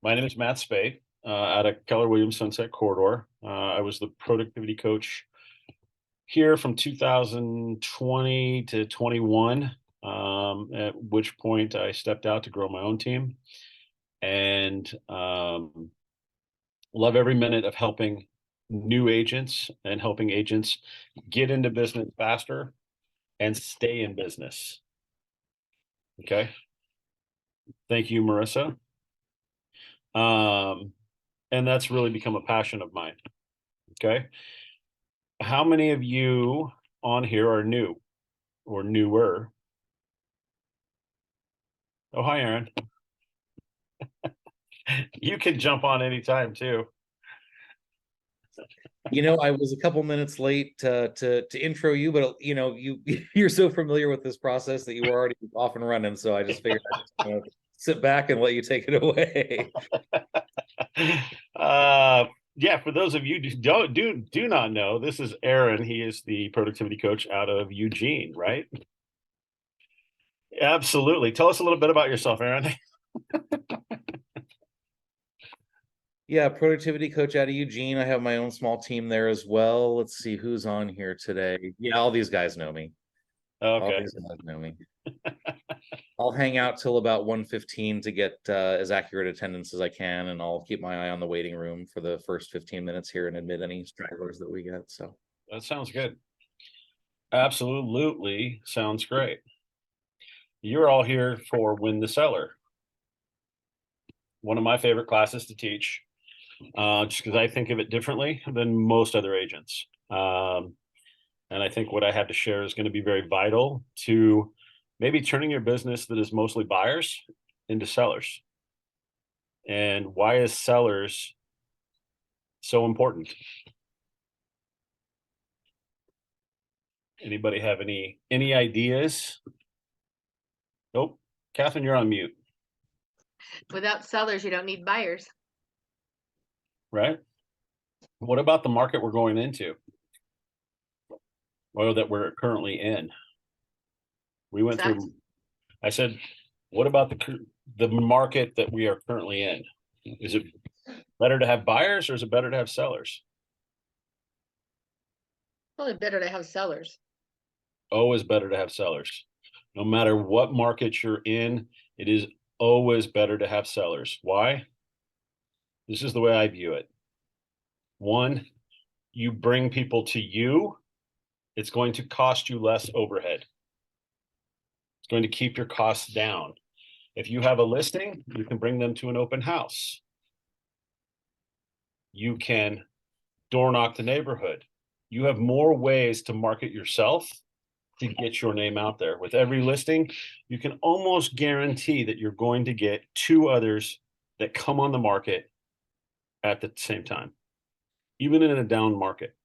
My name is Matt Spade, out of Keller Williams Sunset Corridor. I was the productivity coach here from 2020 to 21, at which point I stepped out to grow my own team and love every minute of helping new agents and helping agents get into business faster and stay in business. Okay. Thank you, Marissa. And that's really become a passion of mine. Okay. How many of you on here are new or newer? Oh, hi, Aaron. You can jump on anytime too. I was a couple minutes late to intro you, but you're so familiar with this process that you were already off and running. So I just figured I'd just sit back and let you take it away. Yeah, for those of you who do not know, this is Aaron. He is the productivity coach out of Eugene, right? Absolutely. Tell us a little bit about yourself, Aaron. Yeah, productivity coach out of Eugene. I have my own small team there as well. Let's see who's on here today. Yeah, all these guys know me. All Okay. these guys know me. I'll hang out till about 1:15 to get as accurate attendance as I can, and I'll keep my eye on the waiting room for the first 15 minutes here and admit any stragglers that we get. So That sounds good. Absolutely sounds great. You're all here for Win the Seller, one of my favorite classes to teach, just because I think of it differently than most other agents. And I think what I have to share is going to be very vital to maybe turning your business that is mostly buyers into sellers. And why is sellers so important? Anybody have any ideas? Nope. Catherine, you're on mute. Without sellers, you don't need buyers. Right? What about the market we're going into? Or that we're currently in? We went through, I said, what about the market that we are currently in? Is it better to have buyers or is it better to have sellers? Probably better to have sellers. Always better to have sellers. No matter what market you're in, it is always better to have sellers. Why? This is the way I view it. One, you bring people to you, it's going to cost you less overhead. It's going to keep your costs down. If you have a listing, you can bring them to an open house. You can door knock the neighborhood. You have more ways to market yourself to get your name out there. With every listing, you can almost guarantee that you're going to get two others that come on the market at the same time, even in a down market.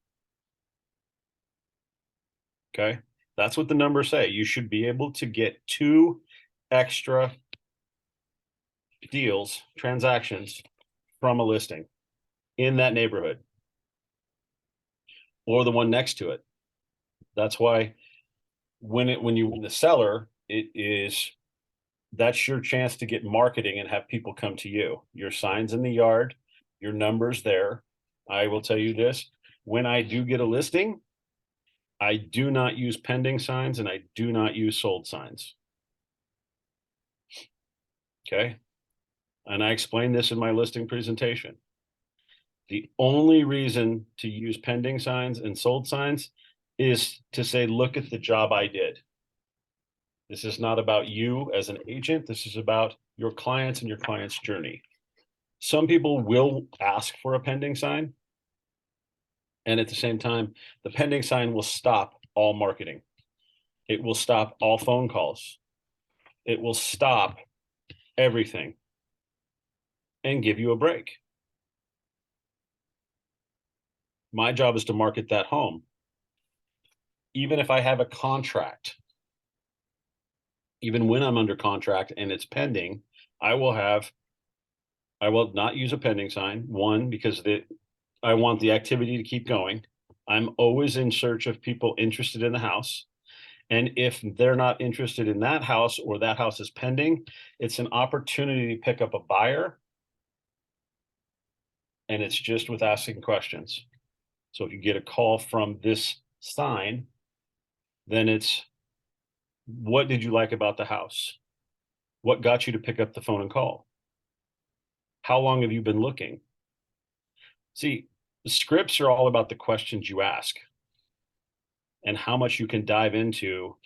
Okay. That's what the numbers say. You should be able to get two extra deals, transactions from a listing in that neighborhood or the one next to it. That's why when you win the seller, that's your chance to get marketing and have people come to you. Your signs in the yard, your numbers there. I will tell you this, when I do get a listing, I do not use pending signs and I do not use sold signs. Okay. And I explained this in my listing presentation. The only reason to use pending signs and sold signs is to say, look at the job I did. This is not about you as an agent. This is about your clients and your client's journey. Some people will ask for a pending sign. And at the same time, the pending sign will stop all marketing. It will stop all phone calls. It will stop everything and give you a break. My job is to market that home. Even if I have a contract, even when I'm under contract and it's pending, I will not use a pending sign. One, because I want the activity to keep going. I'm always in search of people interested in the house. And if they're not interested in that house or that house is pending, it's an opportunity to pick up a buyer And it's just with asking questions. So if you get a call from this sign, then it's, what did you like about the house? What got you to pick up the phone and call? How long have you been looking? See, the scripts are all about the questions you ask and how much you can dive into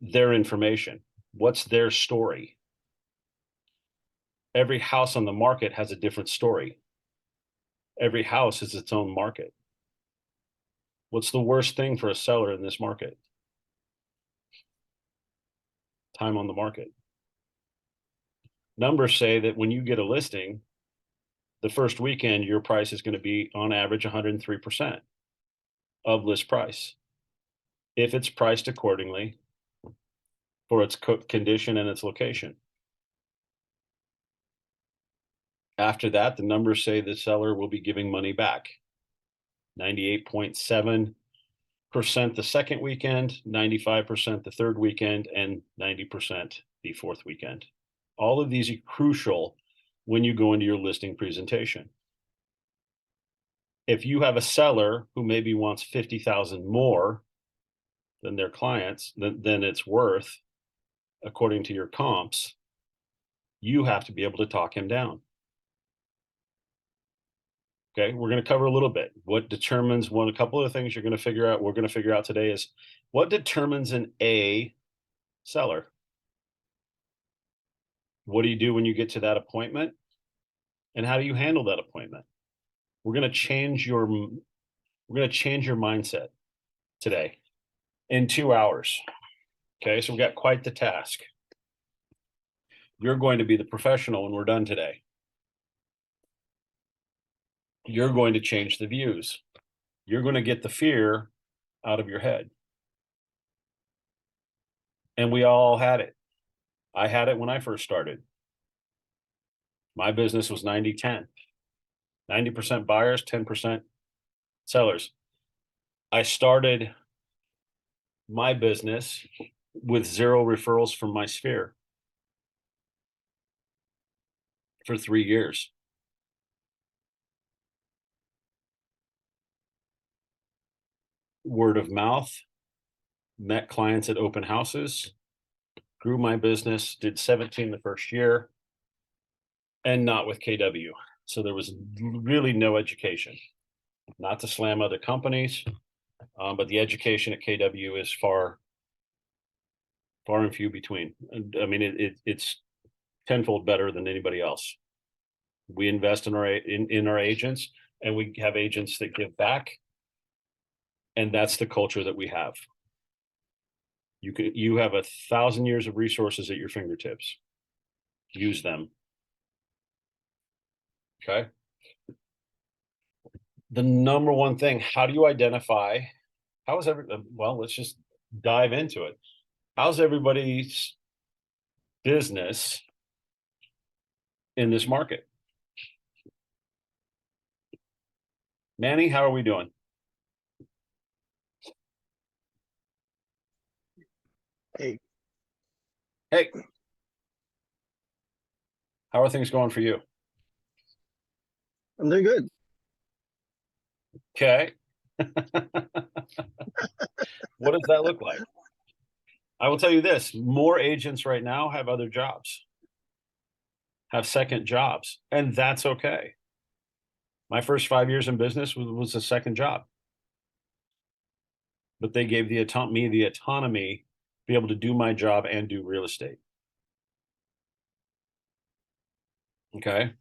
their information. What's their story? Every house on the market has a different story. Every house is its own market. What's the worst thing for a seller in this market? Time on the market. Numbers say that when you get a listing, the first weekend, your price is going to be on average 103% of list price. If it's priced accordingly for its condition and its location. After that, the numbers say the seller will be giving money back. 98.7% the second weekend, 95% the third weekend, and 90% the fourth weekend. All of these are crucial when you go into your listing presentation. If you have a seller who maybe wants 50,000 more than their clients, than it's worth, according to your comps, you have to be able to talk him down. Okay, we're going to cover a little bit. What determines a couple of things you're going to figure out, we're going to figure out today is what determines an A seller? What do you do when you get to that appointment? And how do you handle that appointment? We're going to change your mindset today in 2 hours. Okay, so we've got quite the task. You're going to be the professional when we're done today. You're going to change the views. You're going to get the fear out of your head. And we all had it. I had it when I first started. My business was 90-10. 90% buyers, 10% sellers. I started my business with 0 referrals from my sphere for 3 years. Word of mouth, met clients at open houses, grew my business, did 17 the first year, and not with KW. So there was really no education. Not to slam other companies, but the education at KW is far and few between. I mean, it's tenfold better than anybody else. We invest in our agents, and we have agents that give back. And that's the culture that we have. You have 1,000 years of resources at your fingertips. Use them. Okay. The number one thing, how do you identify, well, let's just dive into it. How's everybody's business in this market? Manny, how are we doing? Hey, Hey. How are things going for you? I'm doing good. Okay. What does that look like? I will tell you this, more agents right now have other jobs, have second jobs, and that's okay. My first 5 years in business was a second job. But they gave me the autonomy to be able to do my job and do real estate. Okay.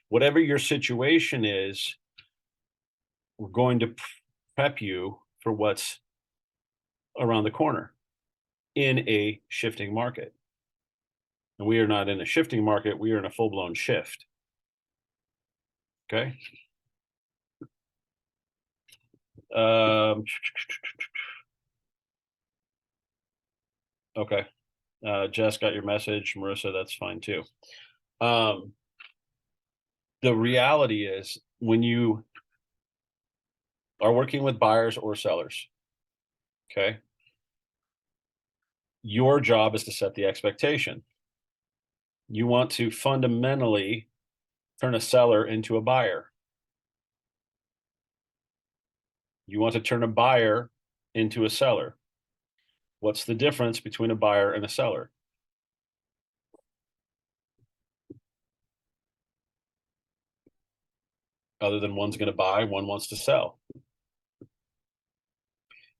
Whatever your situation is, we're going to prep you for what's around the corner in a shifting market. And we are not in a shifting market, we are in a full-blown shift. Okay. Okay. Jess got your message. Marissa, that's fine too. The reality is when you are working with buyers or sellers, okay, your job is to set the expectation. You want to fundamentally turn a seller into a buyer. You want to turn a buyer into a seller. What's the difference between a buyer and a seller? Other than one's going to buy, one wants to sell.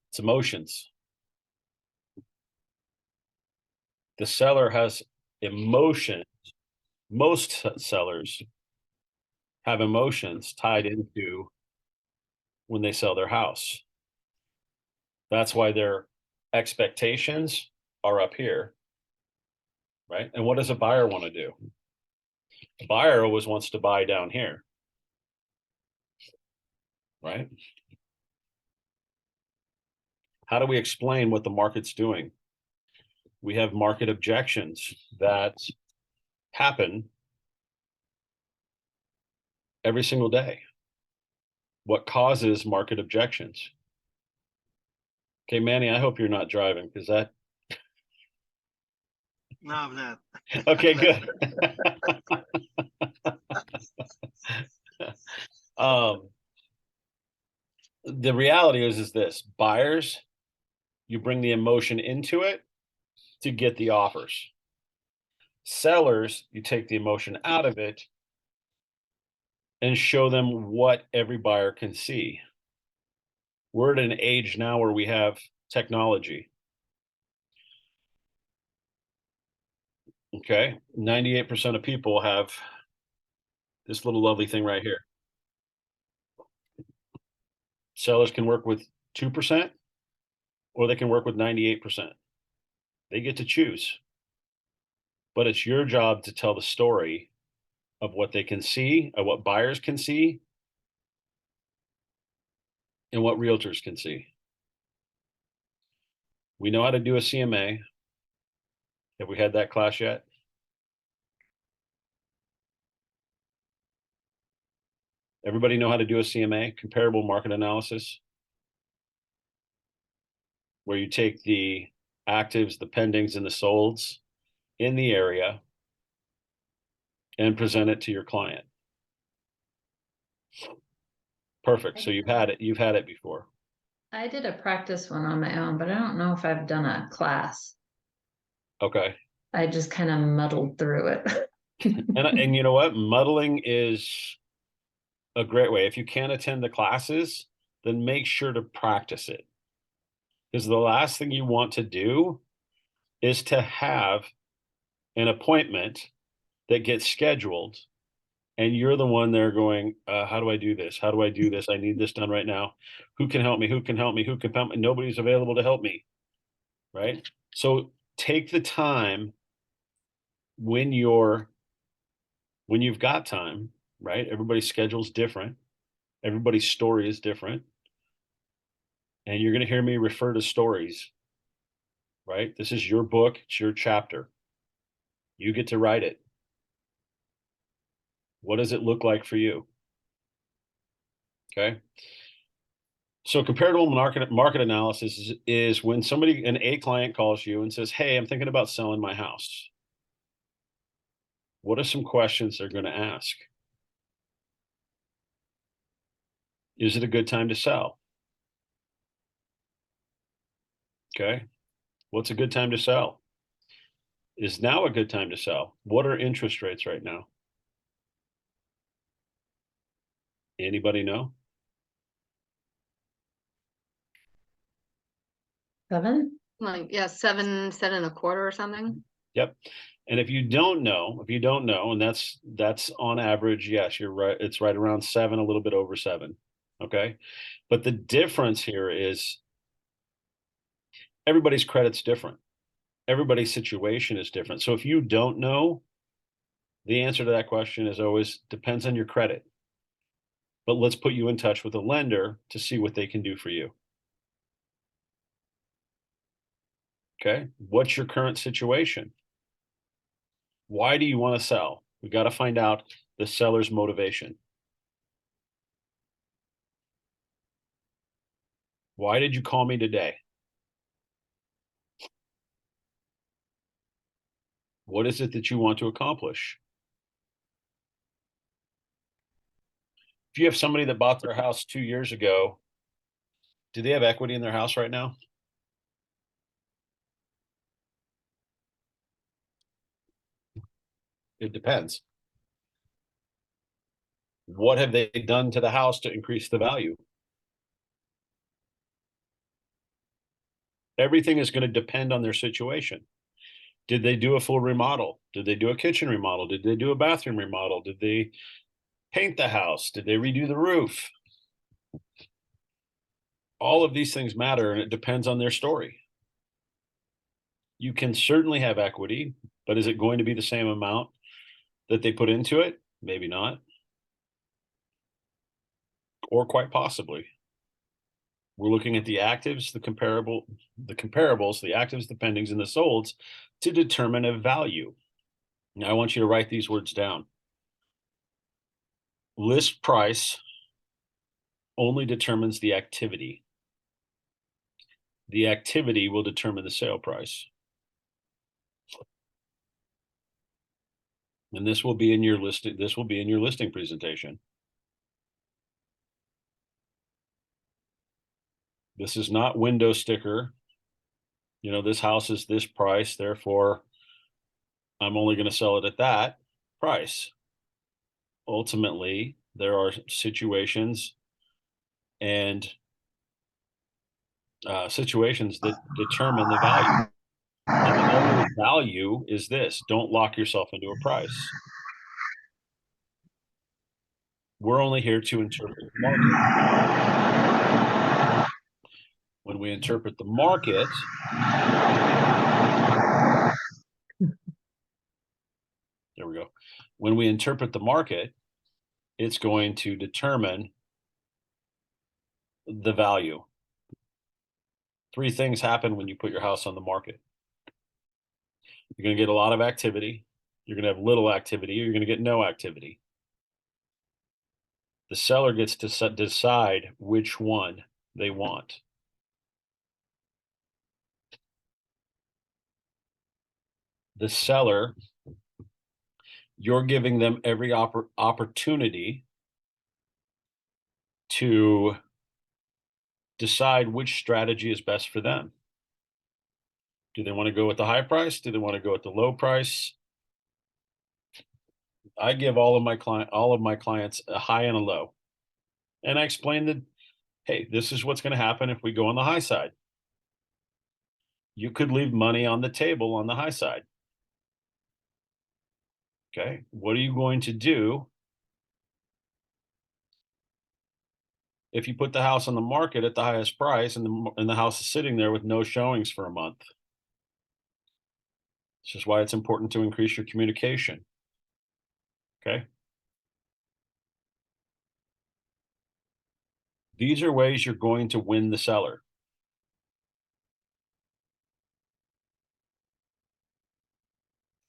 It's emotions. The seller has emotion. Most sellers have emotions tied into when they sell their house. That's why their expectations are up here, right? And what does a buyer want to do? A buyer always wants to buy down here, right? How do we explain what the market's doing? We have market objections that happen every single day. What causes market objections? Okay, Manny, I hope you're not driving because that. No, I'm not. Okay, good. The reality is this: buyers, you bring the emotion into it to get the offers. Sellers, you take the emotion out of it and show them what every buyer can see. We're at an age now where we have technology. Okay, 98% of people have this little lovely thing right here. Sellers can work with 2% or they can work with 98%. They get to choose. But it's your job to tell the story of what they can see, of what buyers can see, and what realtors can see. We know how to do a CMA. Have we had that class yet? Everybody know how to do a CMA, comparable market analysis, where you take the actives, the pendings, and the solds in the area and present it to your client. Perfect. So you've had it before. I did a practice one on my own, but I don't know if I've done a class. Okay. I just kind of muddled through it. And you know what? Muddling is a great way. If you can't attend the classes, then make sure to practice it. Because the last thing you want to do is to have an appointment that gets scheduled and you're the one there going, how do I do this? How do I do this? I need this done right now. Who can help me? Who can help me? Who can help me? Nobody's available to help me. Right? So take the time when you've got time, right? Everybody's schedule's different. Everybody's story is different. And you're going to hear me refer to stories, right? This is your book. It's your chapter. You get to write it. What does it look like for you? Okay. So comparative market analysis is when an A client calls you and says, hey, I'm thinking about selling my house. What are some questions they're going to ask? Is it a good time to sell? Okay. What's a good time to sell? Is now a good time to sell? What are interest rates right now? Anybody know? 7? Like, yeah, 7.25 or something. Yep. And if you don't know, and that's on average, yes, you're right. It's right around 7, a little bit over 7. Okay. But the difference here is everybody's credit's different. Everybody's situation is different. So if you don't know, the answer to that question is always depends on your credit. But let's put you in touch with a lender to see what they can do for you. Okay. What's your current situation? Why do you want to sell? We got to find out the seller's motivation. Why did you call me today? What is it that you want to accomplish? If you have somebody that bought their house 2 years ago, do they have equity in their house right now? It depends. What have they done to the house to increase the value? Everything is going to depend on their situation. Did they do a full remodel? Did they do a kitchen remodel? Did they do a bathroom remodel? Did they paint the house? Did they redo the roof? All of these things matter, and it depends on their story. You can certainly have equity, but is it going to be the same amount that they put into it? Maybe not. Or quite possibly. We're looking at the actives, the comparables, the actives, the pendings, and the solds to determine a value. Now I want you to write these words down. List price only determines the activity. The activity will determine the sale price. And this will be in your listing. This will be in your listing presentation. This is not window sticker. You know, this house is this price, therefore I'm only going to sell it at that price. Ultimately, there are situations and situations that determine the value. And the only value is this. Don't lock yourself into a price. We're only here to interpret the market. When we interpret the market, there we go. When we interpret the market, it's going to determine the value. 3 things happen when you put your house on the market. You're going to get a lot of activity. You're going to have little activity. Or you're going to get no activity. The seller gets to decide which one they want. The seller, you're giving them every opportunity to decide which strategy is best for them. Do they want to go with the high price? Do they want to go with the low price? I give all of my clients a high and a low. And I explain that, hey, this is what's going to happen if we go on the high side. You could leave money on the table on the high side. Okay, what are you going to do if you put the house on the market at the highest price and the house is sitting there with no showings for a month? This is why it's important to increase your communication. Okay. These are ways you're going to win the seller.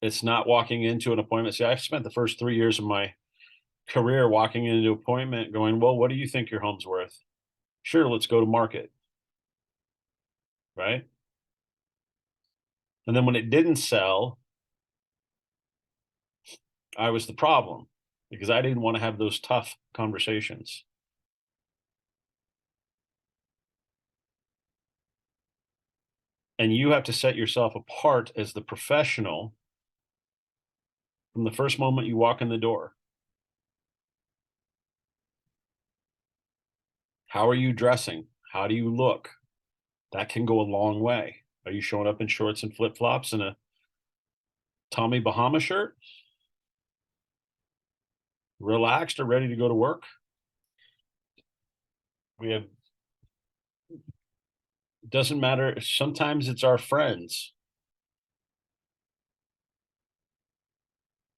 It's not walking into an appointment. See, I've spent the first 3 years of my career walking into an appointment going, well, what do you think your home's worth? Sure, let's go to market. Right? And then when it didn't sell, I was the problem because I didn't want to have those tough conversations. And you have to set yourself apart as the professional from the first moment you walk in the door. How are you dressing? How do you look? That can go a long way. Are you showing up in shorts and flip-flops and a Tommy Bahama shirt? Relaxed or ready to go to work? Doesn't matter. Sometimes it's our friends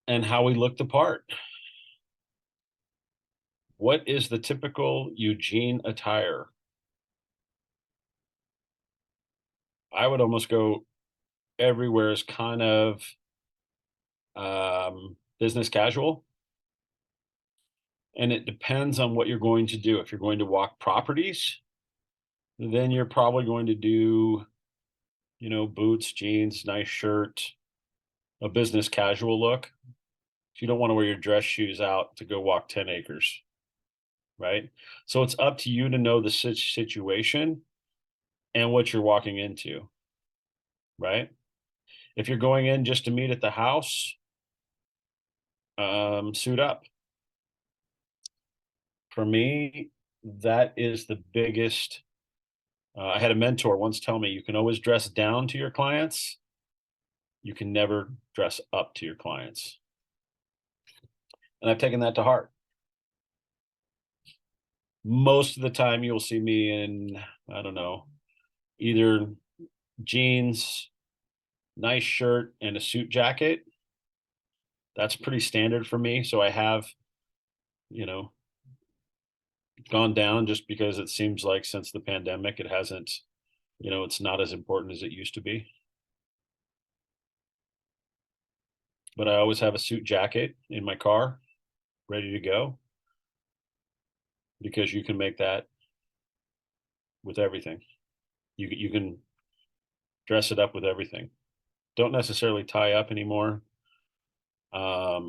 and how we look the part. What is the typical Eugene attire? I would almost go everywhere as kind of business casual. And it depends on what you're going to do. If you're going to walk properties, then you're probably going to do, you know, boots, jeans, nice shirt, a business casual look. You don't want to wear your dress shoes out to go walk 10 acres. right? So it's up to you to know the situation and what you're walking into, right? If you're going in just to meet at the house, suit up. For me, that is the biggest. I had a mentor once tell me, you can always dress down to your clients. You can never dress up to your clients. And I've taken that to heart. Most of the time you'll see me in, I don't know, either jeans, nice shirt, and a suit jacket. That's pretty standard for me. So I have, you know, gone down just because it seems like since the pandemic, it hasn't, it's not as important as it used to be. But I always have a suit jacket in my car ready to go because you can make that with everything. You can dress it up with everything. Don't necessarily tie up anymore. But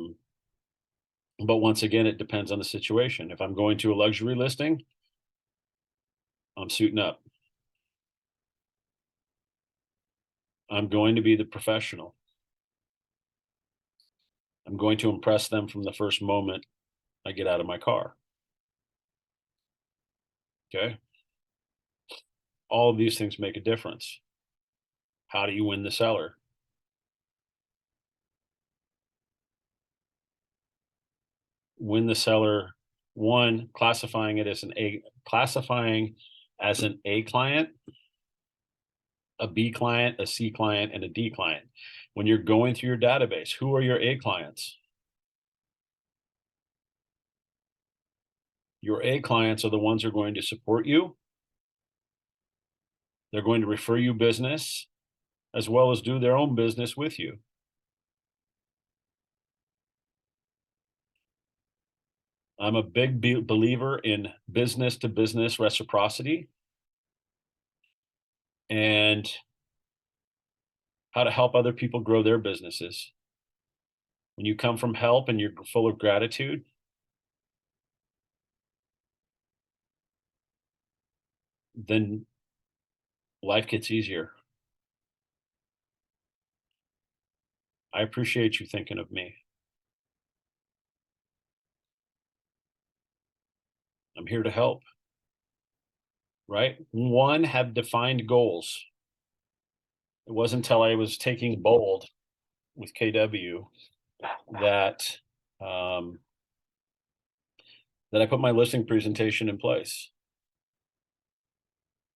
once again, it depends on the situation. If I'm going to a luxury listing, I'm suiting up. I'm going to be the professional. I'm going to impress them from the first moment I get out of my car. Okay. All of these things make a difference. How do you win the seller? Win the seller, one, classifying as an A client, a B client, a C client, and a D client. When you're going through your database, who are your A clients? Your A clients are the ones who are going to support you. They're going to refer you business as well as do their own business with you. I'm a big believer in business to business reciprocity and how to help other people grow their businesses. When you come from help and you're full of gratitude, then life gets easier. I appreciate you thinking of me. I'm here to help, right? One, have defined goals. It wasn't until I was taking bold with KW that that I put my listing presentation in place.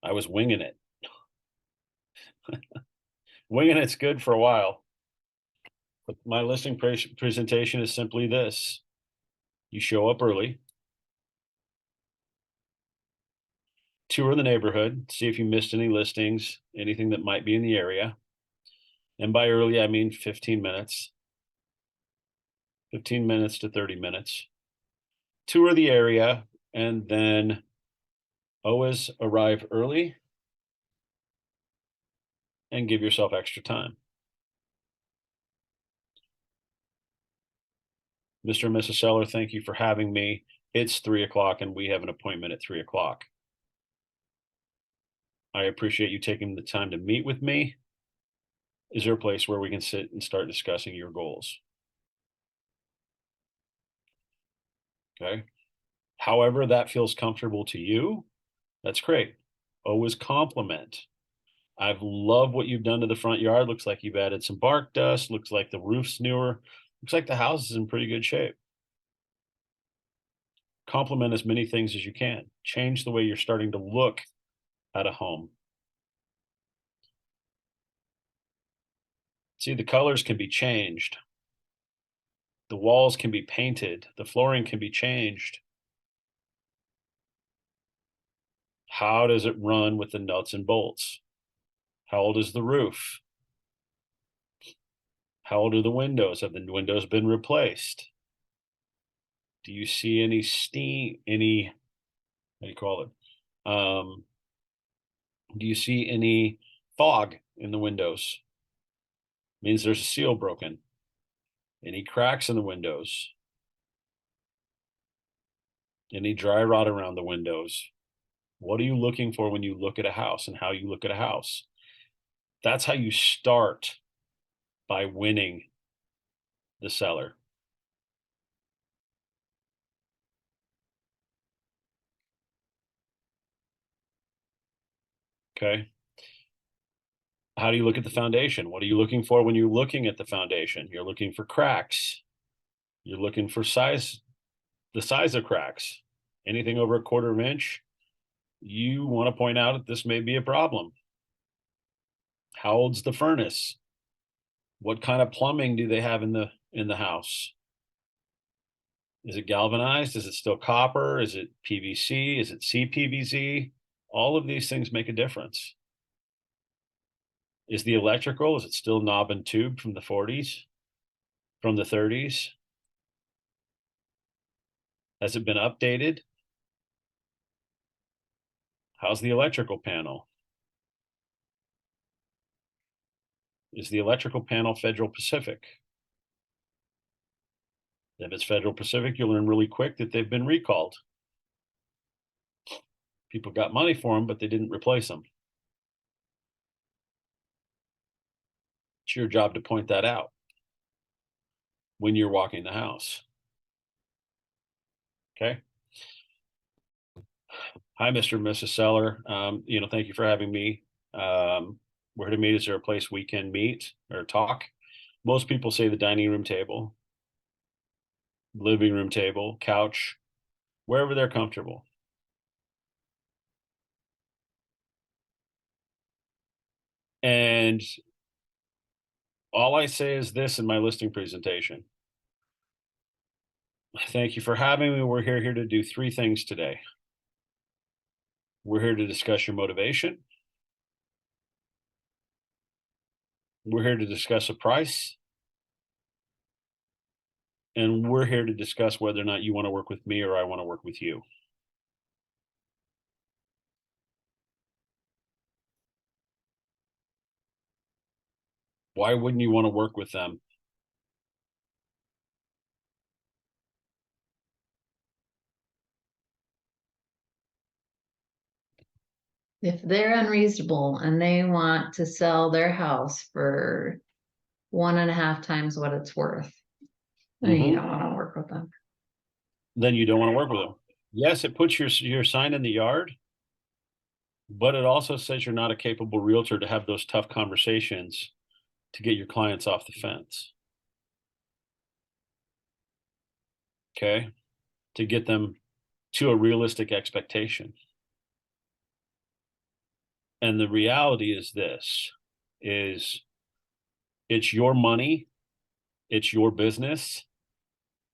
I was winging it. Winging it's good for a while. But my listing presentation is simply this. You show up early, tour the neighborhood, see if you missed any listings, anything that might be in the area. And by early, I mean 15 minutes. 15 minutes to 30 minutes. Tour the area, and then always arrive early and give yourself extra time. Mr. and Mrs. Seller, thank you for having me. It's 3 o'clock and we have an appointment at 3 o'clock. I appreciate you taking the time to meet with me. Is there a place where we can sit and start discussing your goals? Okay. However that feels comfortable to you, that's great. Always compliment. I've loved what you've done to the front yard. Looks like you've added some bark dust. Looks like the roof's newer. Looks like the house is in pretty good shape. Compliment as many things as you can. Change the way you're starting to look at a home. See, the colors can be changed. The walls can be painted. The flooring can be changed. How does it run with the nuts and bolts? How old is the roof? How old are the windows? Have the windows been replaced? Do you see any steam, how do you call it? Do you see any fog in the windows? Means there's a seal broken. Any cracks in the windows? Any dry rot around the windows? What are you looking for when you look at a house and how you look at a house? That's how you start by winning the seller. Okay. How do you look at the foundation? What are you looking for when you're looking at the foundation? You're looking for cracks. You're looking for the size of cracks. Anything over a quarter of an inch, you want to point out that this may be a problem. How old's the furnace? What kind of plumbing do they have in the house? Is it galvanized? Is it still copper? Is it PVC? Is it CPVC? All of these things make a difference. Is the electrical, is it still knob and tube from the 40s, from the 30s? Has it been updated? How's the electrical panel? Is the electrical panel Federal Pacific? If it's Federal Pacific, you'll learn really quick that they've been recalled. People got money for them, but they didn't replace them. It's your job to point that out when you're walking the house. Okay. Hi, Mr. and Mrs. Seller. Thank you for having me. Where to meet? Is there a place we can meet or talk? Most people say the dining room table, living room table, couch, wherever they're comfortable. And all I say is this in my listing presentation. Thank you for having me. We're here to do 3 things today. We're here to discuss your motivation. We're here to discuss a price. And we're here to discuss whether or not you want to work with me or I want to work with you. Why wouldn't you want to work with them? If they're unreasonable and they want to sell their house for 1.5 times what it's worth, then you don't want to work with them. Then you don't want to work with them. Yes, it puts your sign in the yard, but it also says you're not a capable realtor to have those tough conversations to get your clients off the fence. Okay. To get them to a realistic expectation. And the reality is this, is it's your money, it's your business,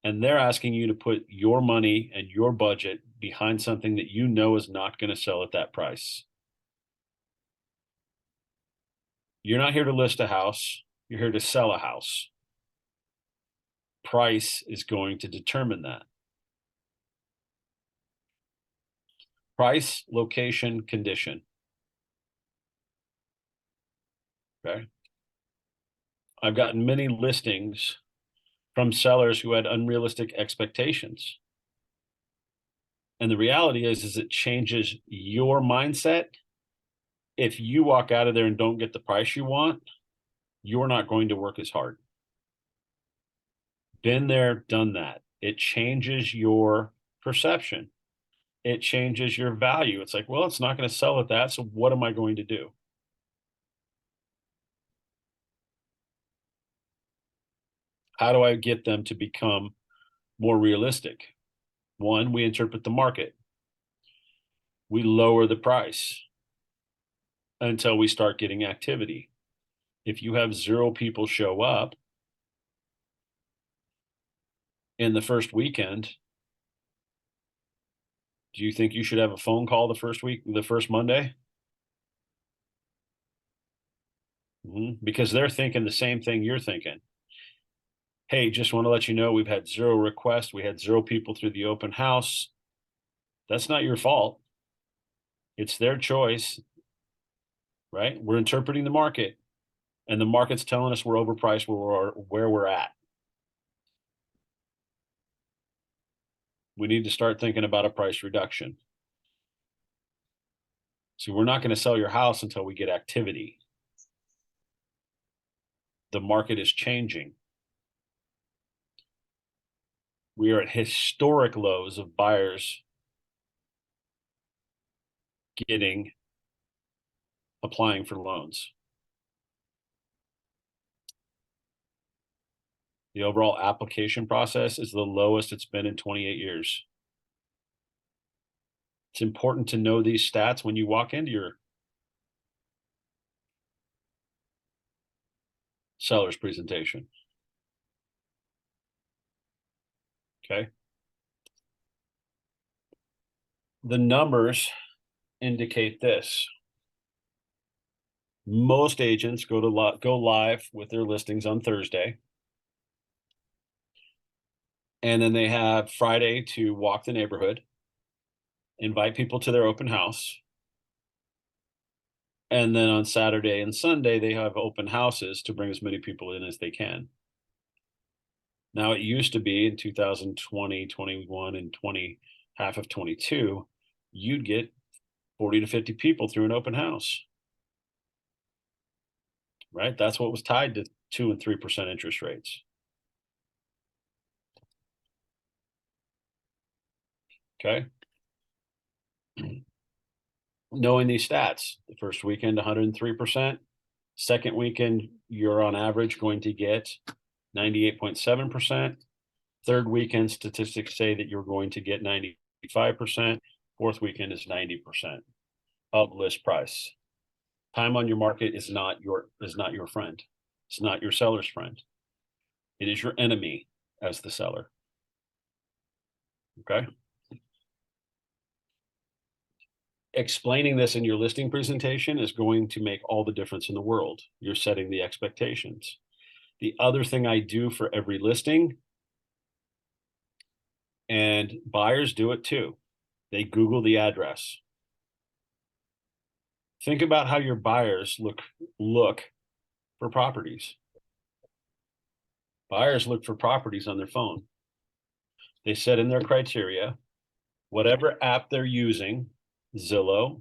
and they're asking you to put your money and your budget behind something that you know is not going to sell at that price. You're not here to list a house, you're here to sell a house. Price is going to determine that. Price, location, condition. Okay. I've gotten many listings from sellers who had unrealistic expectations. And the reality is it changes your mindset. If you walk out of there and don't get the price you want, you're not going to work as hard. Been there, done that. It changes your perception. It changes your value. It's like, well, it's not going to sell at that. So what am I going to do? How do I get them to become more realistic? 1, we interpret the market. We lower the price until we start getting activity. If you have 0 people show up in the first weekend, do you think you should have a phone call the first Monday? Because they're thinking the same thing you're thinking. Hey, just want to let you know we've had 0 requests. We had 0 people through the open house. That's not your fault. It's their choice, right? We're interpreting the market, and the market's telling us we're overpriced where we're at. We need to start thinking about a price reduction. So we're not going to sell your house until we get activity. The market is changing. We are at historic lows of buyers applying for loans. The overall application process is the lowest it's been in 28 years. It's important to know these stats when you walk into your seller's presentation. Okay. The numbers indicate this. Most agents go live with their listings on Thursday. And then they have Friday to walk the neighborhood, invite people to their open house. And then on Saturday and Sunday, they have open houses to bring as many people in as they can. Now, it used to be in 2020, 21, and half of 22, you'd get 40 to 50 people through an open house. Right? That's what was tied to 2 and 3% interest rates. Okay. Knowing these stats, the first weekend, 103%. Second weekend, you're on average going to get 98.7%. Third weekend, statistics say that you're going to get 95%. Fourth weekend is 90% of list price. Time on your market is not your friend. It's not your seller's friend. It is your enemy as the seller. Okay. Explaining this in your listing presentation is going to make all the difference in the world. You're setting the expectations. The other thing I do for every listing, and buyers do it too, they Google the address. Think about how your buyers look for properties. Buyers look for properties on their phone. They set in their criteria, whatever app they're using, Zillow,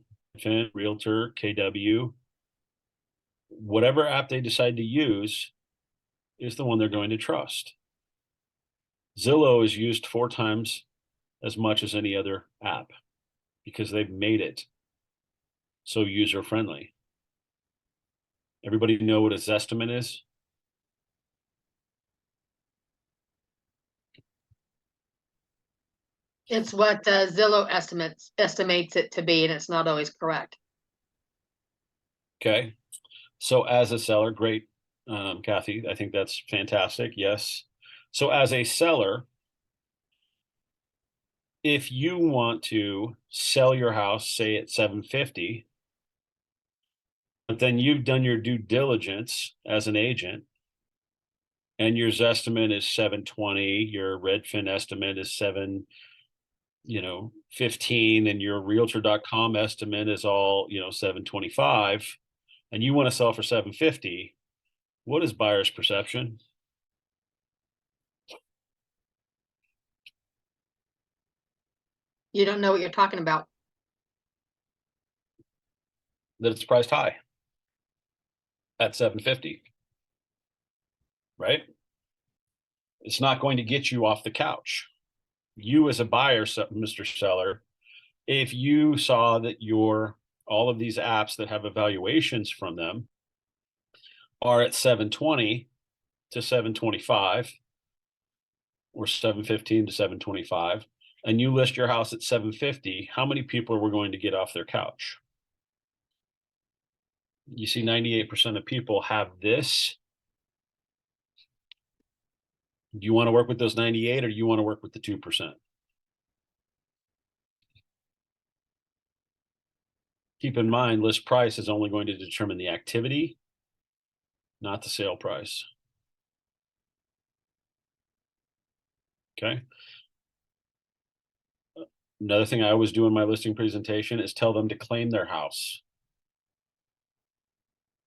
Realtor, KW, whatever app they decide to use is the one they're going to trust. Zillow is used 4 times as much as any other app because they've made it so user-friendly. Everybody know what a Zestimate is? It's what Zillow estimates it to be, and it's not always correct. Okay. So as a seller, great, Kathy, I think that's fantastic. Yes. So as a seller, if you want to sell your house, say at 750, but then you've done your due diligence as an agent, and your Zestimate is 720, your Redfin estimate is 15, and your Realtor.com estimate is all 725, and you want to sell for 750, what is buyer's perception? You don't know what you're talking about. That it's priced high at 750, right? It's not going to get you off the couch. You as a buyer, Mr. Seller, if you saw that all of these apps that have evaluations from them are at 720 to 725 or 715 to 725, and you list your house at 750, how many people are going to get off their couch? You see 98% of people have this. Do you want to work with those 98 or do you want to work with the 2%? Keep in mind, list price is only going to determine the activity, not the sale price. Okay. Another thing I always do in my listing presentation is tell them to claim their house.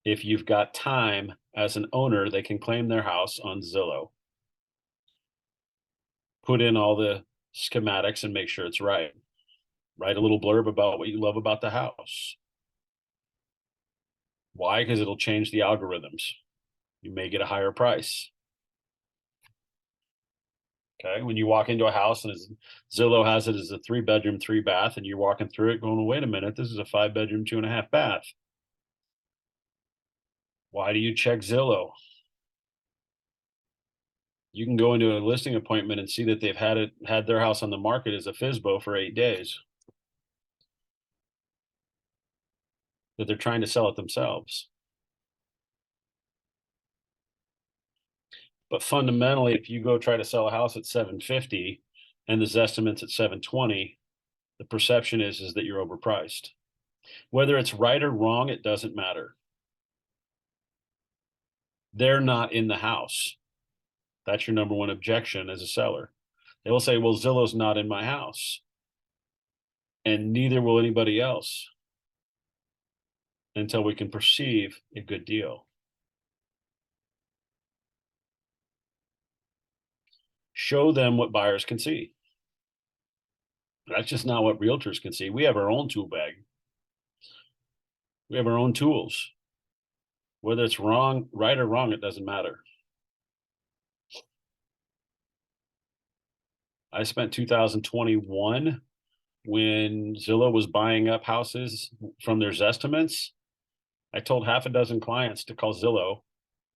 If you've got time as an owner, they can claim their house on Zillow. Put in all the schematics and make sure it's right. Write a little blurb about what you love about the house. Why? Because it'll change the algorithms. You may get a higher price. Okay, when you walk into a house and Zillow has it as a 3-bedroom, 3-bath, and you're walking through it going, well, wait a minute, this is a 5-bedroom, 2.5 bath. Why do you check Zillow? You can go into a listing appointment and see that they've had their house on the market as a FSBO for 8 days. That they're trying to sell it themselves. But fundamentally, if you go try to sell a house at 750 and the Zestimate's at 720, the perception is that you're overpriced. Whether it's right or wrong, it doesn't matter. They're not in the house. That's your number one objection as a seller. They will say, well, Zillow's not in my house. And neither will anybody else until we can perceive a good deal. Show them what buyers can see. That's just not what realtors can see. We have our own tool bag. We have our own tools. Whether it's wrong, right or wrong, it doesn't matter. I spent 2021 when Zillow was buying up houses from their Zestimates. I told half a dozen clients to call Zillow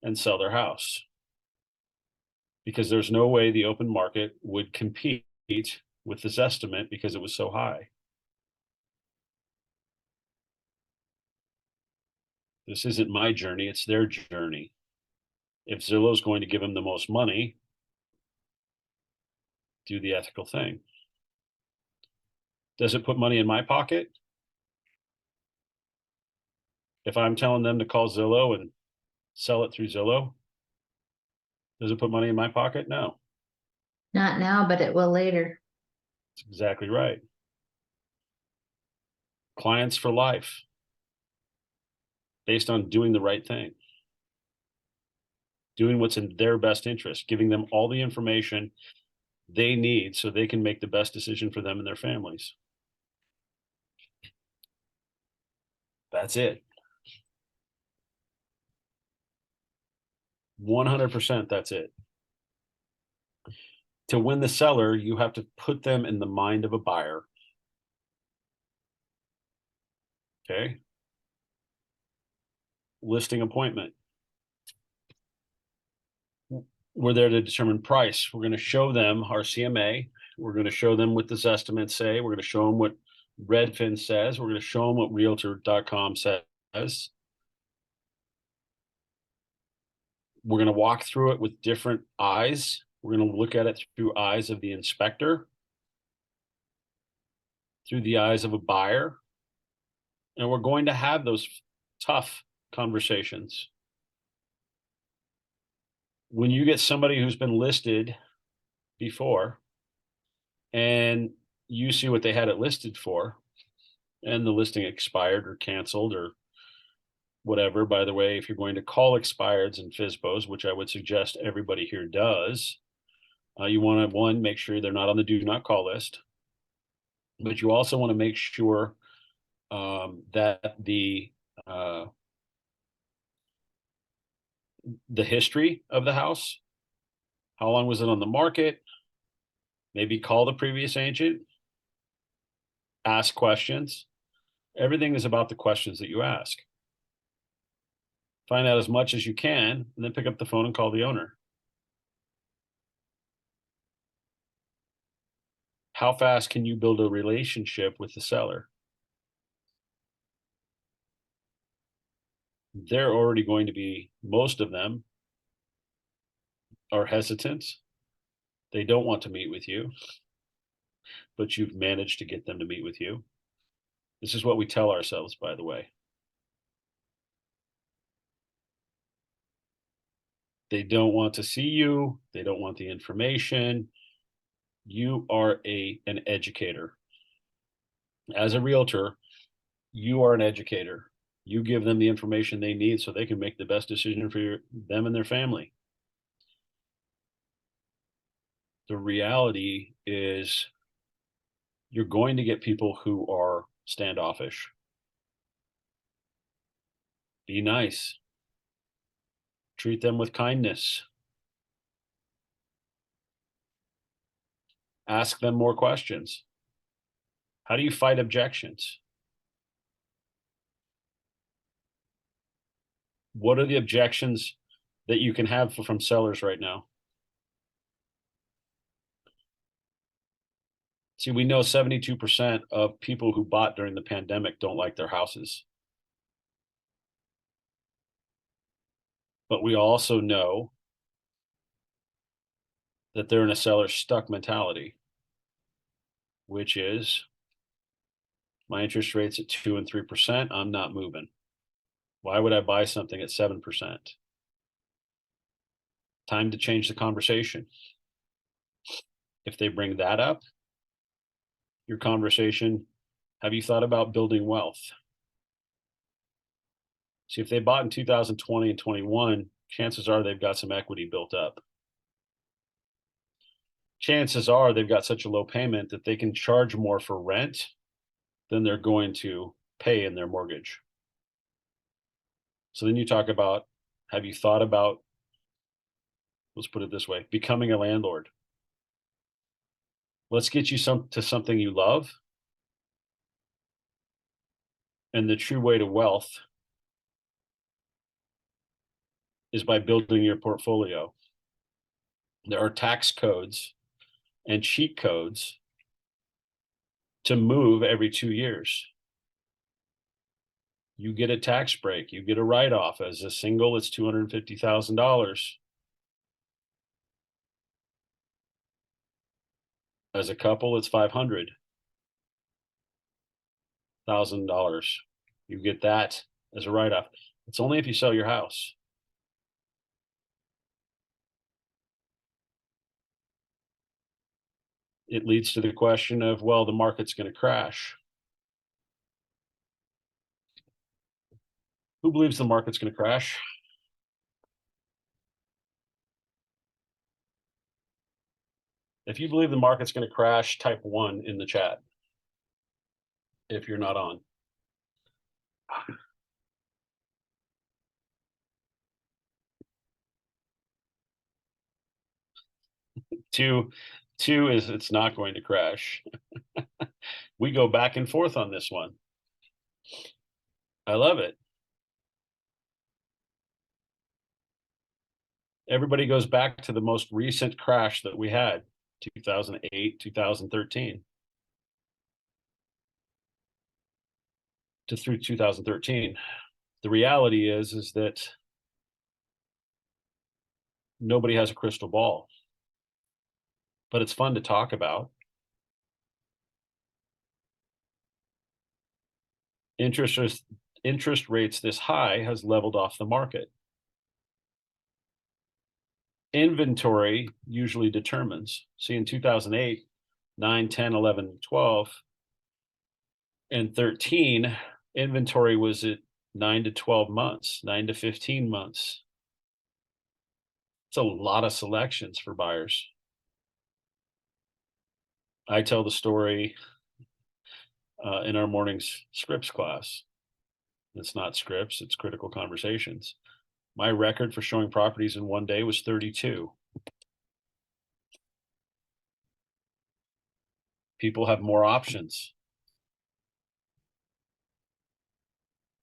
and sell their house. Because there's no way the open market would compete with the Zestimate because it was so high. This isn't my journey, it's their journey. If Zillow's going to give them the most money, do the ethical thing. Does it put money in my pocket? If I'm telling them to call Zillow and sell it through Zillow, does it put money in my pocket? No. Not now, but it will later. That's exactly right. Clients for life, based on doing the right thing, doing what's in their best interest, giving them all the information they need so they can make the best decision for them and their families. That's it. 100%, that's it. To win the seller, you have to put them in the mind of a buyer. Okay. Listing appointment. We're there to determine price. We're going to show them our CMA. We're going to show them what the Zestimates say. We're going to show them what Redfin says. We're going to show them what Realtor.com says. We're going to walk through it with different eyes. We're going to look at it through eyes of the inspector, through the eyes of a buyer, and we're going to have those tough conversations. When you get somebody who's been listed before and you see what they had it listed for and the listing expired or canceled or whatever, by the way, if you're going to call expireds and FSBOs, which I would suggest everybody here does, you want to, one, make sure they're not on the do not call list, but you also want to make sure that the history of the house, how long was it on the market, maybe call the previous agent, ask questions. Everything is about the questions that you ask. Find out as much as you can, and then pick up the phone and call the owner. How fast can you build a relationship with the seller? They're already going to be, most of them are hesitant. They don't want to meet with you, but you've managed to get them to meet with you. This is what we tell ourselves, by the way. They don't want to see you. They don't want the information. You are an educator. As a realtor, you are an educator. You give them the information they need so they can make the best decision for them and their family. The reality is you're going to get people who are standoffish. Be nice. Treat them with kindness. Ask them more questions. How do you fight objections? What are the objections that you can have from sellers right now? See, we know 72% of people who bought during the pandemic don't like their houses. But we also know that they're in a seller stuck mentality, which is my interest rate's at 2 and 3%. I'm not moving. Why would I buy something at 7%? Time to change the conversation. If they bring that up, your conversation, have you thought about building wealth? See, if they bought in 2020 and 21, chances are they've got some equity built up. Chances are they've got such a low payment that they can charge more for rent than they're going to pay in their mortgage. So then you talk about, have you thought about, let's put it this way, becoming a landlord? Let's get you to something you love. And the true way to wealth is by building your portfolio. There are tax codes and cheat codes to move every 2 years. You get a tax break, you get a write-off. As a single, it's $250,000. As a couple, it's $500,000. You get that as a write-off. It's only if you sell your house. It leads to the question of, well, the market's going to crash. Who believes the market's going to crash? If you believe the market's going to crash, type 1 in the chat. If you're not on. Two is it's not going to crash. We go back and forth on this one. I love it. Everybody goes back to the most recent crash that we had, 2008, 2013. Through 2013. The reality is that nobody has a crystal ball, but it's fun to talk about. Interest rates this high has leveled off the market. Inventory usually determines. See, in 2008, 9, 10, 11, 12, and 13, inventory was at 9 to 12 months, 9 to 15 months. It's a lot of selections for buyers. I tell the story in our morning's scripts class. It's not scripts, it's critical conversations. My record for showing properties in one day was 32. People have more options.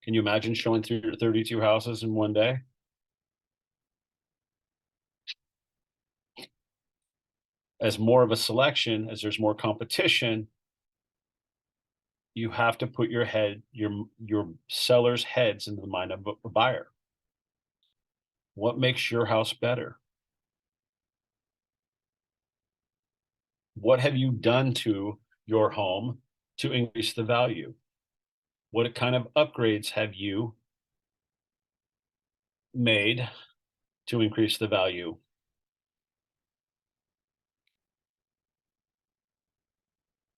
Can you imagine showing through 32 houses in one day? As more of a selection, as there's more competition, you have to put your seller's heads into the mind of a buyer. What makes your house better? What have you done to your home to increase the value? What kind of upgrades have you made to increase the value?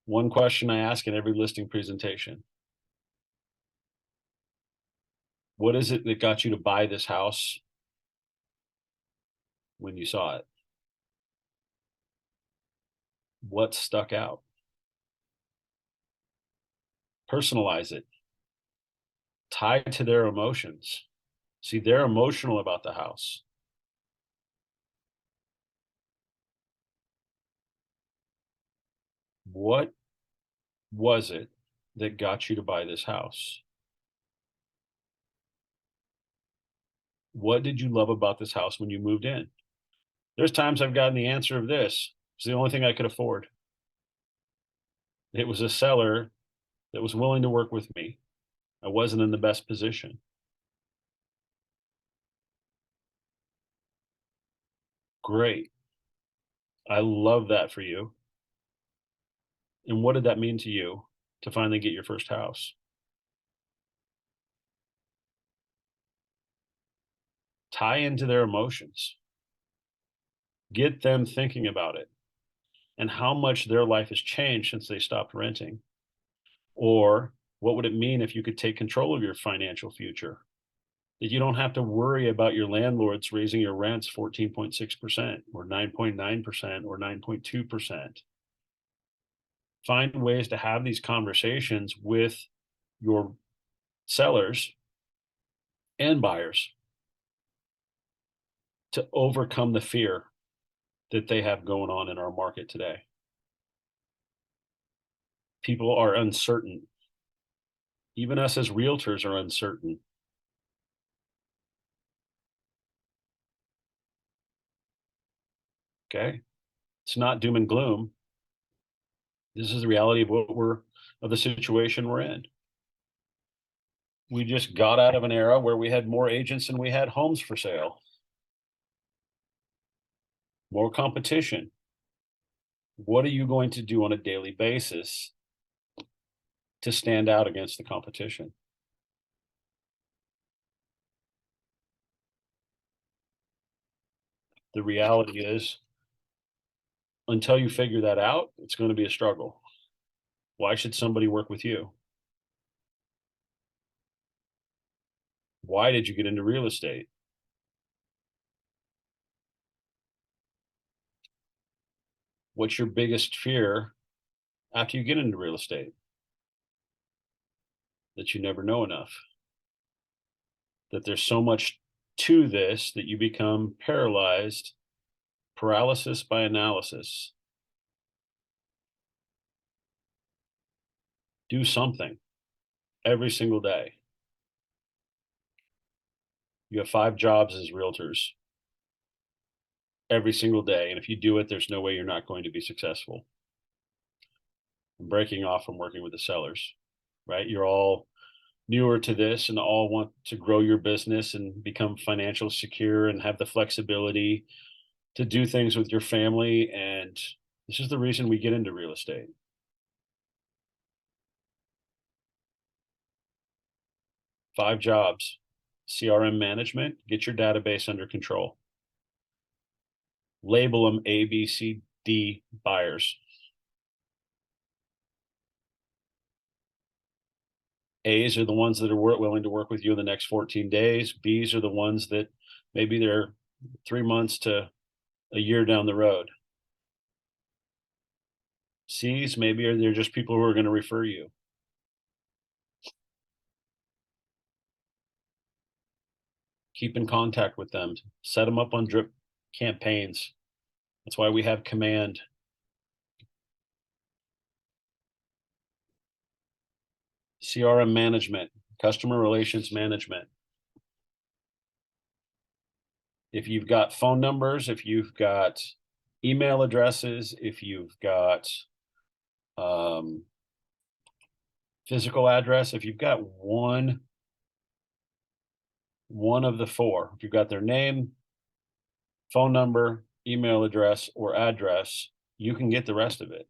One question I ask in every listing presentation. What is it that got you to buy this house when you saw it? What stuck out? Personalize it. Tie it to their emotions. See, they're emotional about the house. What was it that got you to buy this house? What did you love about this house when you moved in? There's times I've gotten the answer of this. It's the only thing I could afford. It was a seller that was willing to work with me. I wasn't in the best position. Great. I love that for you. And what did that mean to you to finally get your first house? Tie into their emotions. Get them thinking about it and how much their life has changed since they stopped renting. Or what would it mean if you could take control of your financial future? That you don't have to worry about your landlords raising your rents 14.6% or 9.9% or 9.2%. Find ways to have these conversations with your sellers and buyers to overcome the fear that they have going on in our market today. People are uncertain. Even us as realtors are uncertain. Okay. It's not doom and gloom. This is the reality of the situation we're in. We just got out of an era where we had more agents than we had homes for sale. More competition. What are you going to do on a daily basis to stand out against the competition? The reality is, until you figure that out, it's going to be a struggle. Why should somebody work with you? Why did you get into real estate? What's your biggest fear after you get into real estate? That you never know enough. That there's so much to this that you become paralyzed, paralysis by analysis. Do something every single day. You have 5 jobs as realtors every single day. And if you do it, there's no way you're not going to be successful. I'm breaking off from working with the sellers, right? You're all newer to this and all want to grow your business and become financially secure and have the flexibility to do things with your family. And this is the reason we get into real estate. Five jobs: CRM management, get your database under control. Label them A, B, C, D buyers. A's are the ones that are willing to work with you in the next 14 days. B's are the ones that maybe they're 3 months to a year down the road. C's maybe they're just people who are going to refer you. Keep in contact with them. Set them up on drip campaigns. That's why we have Command. CRM management, customer relations management. If you've got phone numbers, if you've got email addresses, if you've got physical address, if you've got one of the 4, if you've got their name, phone number, email address, or address, you can get the rest of it.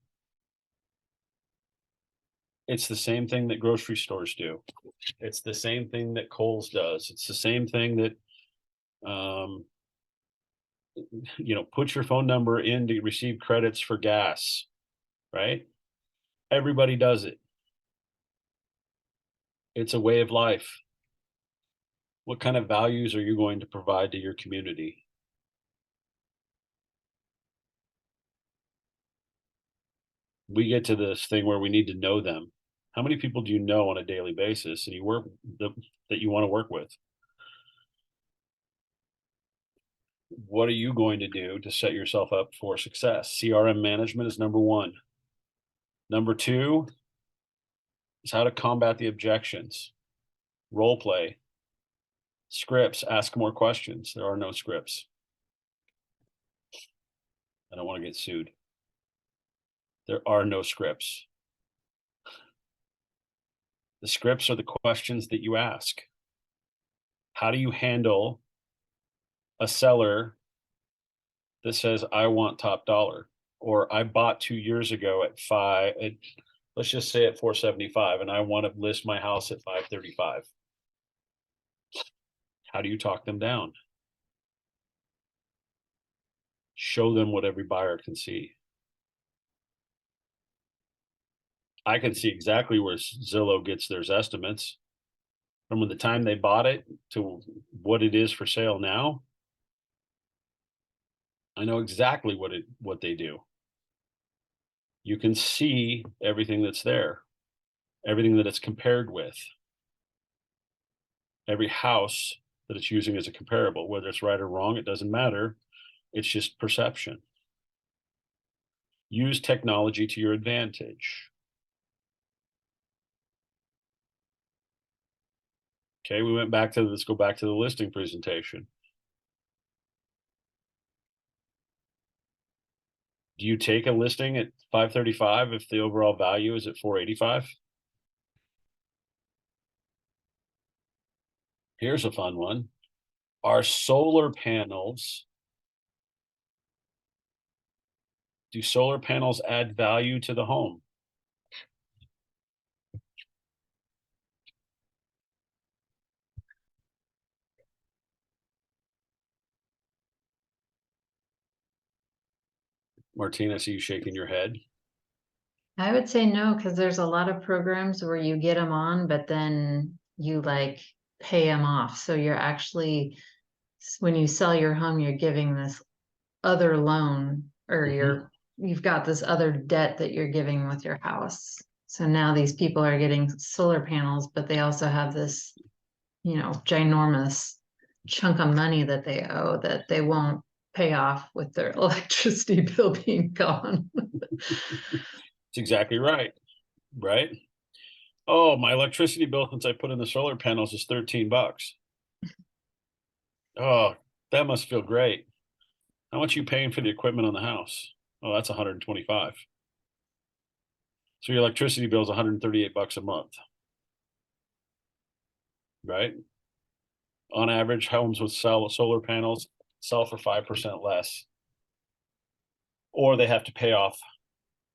It's the same thing that grocery stores do. It's the same thing that Kohl's does. It's the same thing that, put your phone number in to receive credits for gas, right? Everybody does it. It's a way of life. What kind of values are you going to provide to your community? we get to this thing where we need to know them. How many people do you know on a daily basis and that you want to work with? What are you going to do to set yourself up for success? CRM management is number one. Number two is how to combat the objections. Role play. Scripts, ask more questions. There are no scripts. I don't want to get sued. There are no scripts. The scripts are the questions that you ask. How do you handle a seller that says, I want top dollar, or I bought 2 years ago let's just say at 475, and I want to list my house at 535. How do you talk them down? Show them what every buyer can see. I can see exactly where Zillow gets their estimates from the time they bought it to what it is for sale now. I know exactly what they do. You can see everything that's there, everything that it's compared with, every house that it's using as a comparable, whether it's right or wrong, it doesn't matter. It's just perception. Use technology to your advantage. Okay, let's go back to the listing presentation. Do you take a listing at 535 if the overall value is at 485? Here's a fun one. Do solar panels add value to the home? Martina, I see you shaking your head. I would say no, because there's a lot of programs where you get them on, but then you like pay them off. So you're actually, when you sell your home, you're giving this other loan, or you've got this other debt that you're giving with your house. So now these people are getting solar panels, but they also have this, ginormous chunk of money that they owe that they won't pay off with their electricity bill being gone. It's exactly right. Right? Oh, my electricity bill since I put in the solar panels is $13. Oh, that must feel great. How much are you paying for the equipment on the house? Oh, that's 125. So your electricity bill is 138 bucks a month. Right? On average, homes with solar panels sell for 5% less. Or they have to pay off,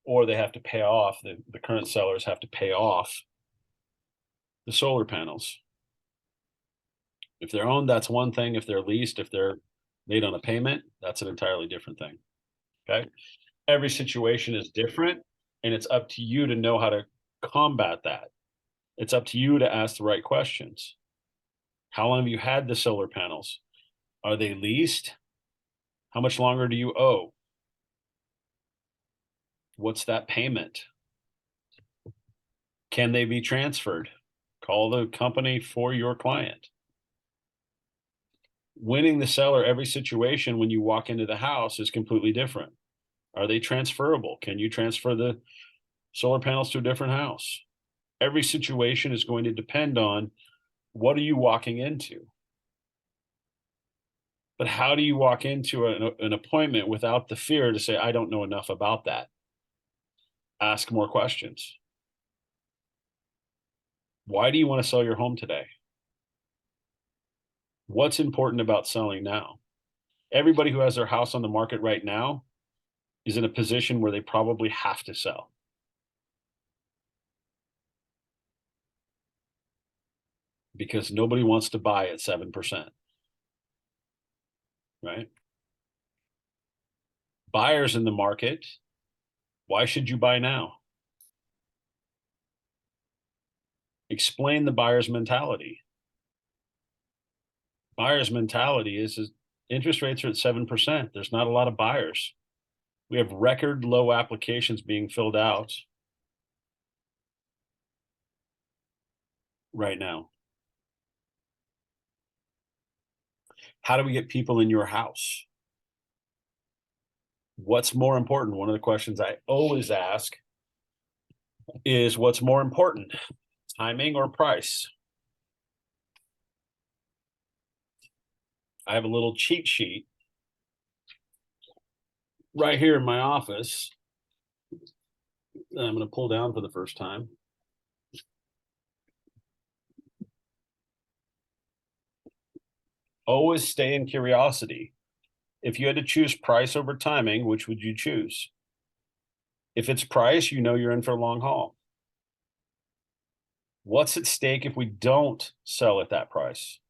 the current sellers have to pay off the solar panels. If they're owned, that's one thing. If they're leased, if they're made on a payment, that's an entirely different thing. Okay. Every situation is different, and it's up to you to know how to combat that. It's up to you to ask the right questions. How long have you had the solar panels? Are they leased? How much longer do you owe? What's that payment? Can they be transferred? Call the company for your client. Winning the seller every situation when you walk into the house is completely different. Are they transferable? Can you transfer the solar panels to a different house? Every situation is going to depend on what are you walking into. But how do you walk into an appointment without the fear to say, I don't know enough about that? Ask more questions. Why do you want to sell your home today? What's important about selling now? Everybody who has their house on the market right now is in a position where they probably have to sell. Because nobody wants to buy at 7%. Right? Buyers in the market, why should you buy now? Explain the buyer's mentality. Buyer's mentality is interest rates are at 7%. There's not a lot of buyers. We have record low applications being filled out right now. How do we get people in your house? What's more important? One of the questions I always ask is what's more important, timing or price? I have a little cheat sheet right here in my office that I'm going to pull down for the first time. Always stay in curiosity. If you had to choose price over timing, which would you choose? If it's price, you know you're in for a long haul. What's at stake if we don't sell at that price?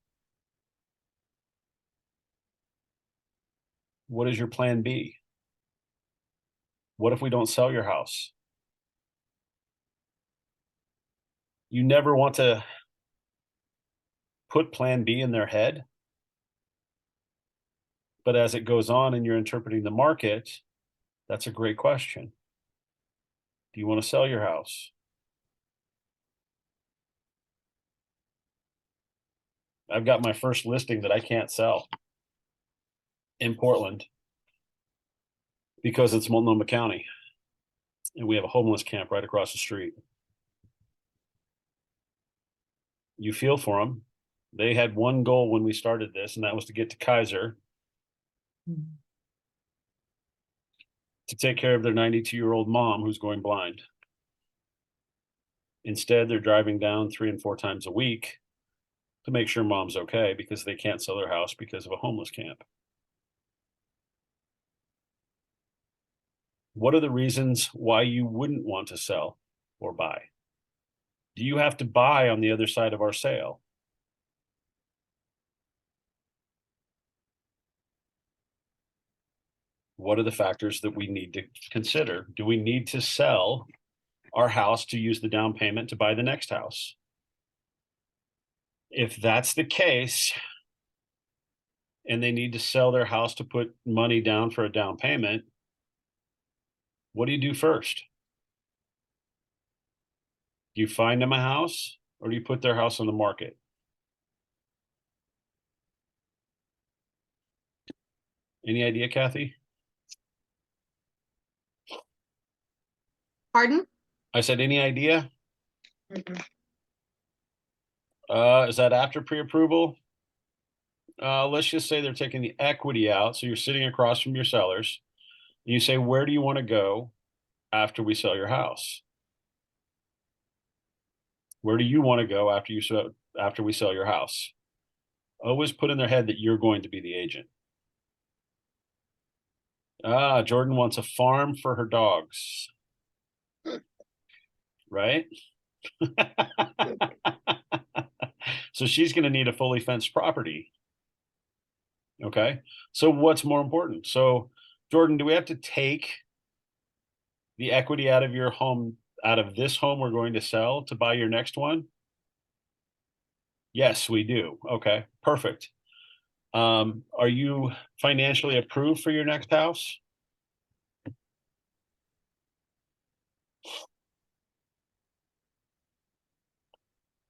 What is your plan B? What if we don't sell your house? You never want to put plan B in their head. But as it goes on and you're interpreting the market, that's a great question. Do you want to sell your house? I've got my first listing that I can't sell in Portland because it's Multnomah County and we have a homeless camp right across the street. You feel for them. They had one goal when we started this, and that was to get to Kaiser to take care of their 92-year-old mom who's going blind. Instead, they're driving down 3 and 4 times a week to make sure mom's okay because they can't sell their house because of a homeless camp. What are the reasons why you wouldn't want to sell or buy? Do you have to buy on the other side of our sale? What are the factors that we need to consider? Do we need to sell our house to use the down payment to buy the next house? If that's the case, and they need to sell their house to put money down for a down payment, what do you do first? Do you find them a house or do you put their house on the market? Any idea, Kathy? Pardon? I said, any idea? Mhm. Is that after pre-approval? Let's just say they're taking the equity out. So you're sitting across from your sellers. And you say, where do you want to go after we sell your house? Where do you want to go after we sell your house? Always put in their head that you're going to be the agent. Jordan wants a farm for her dogs. Right? So she's going to need a fully fenced property. Okay. So what's more important? So Jordan, do we have to take the equity out of your home, out of this home we're going to sell to buy your next one? Yes, we do. Okay, perfect. Are you financially approved for your next house?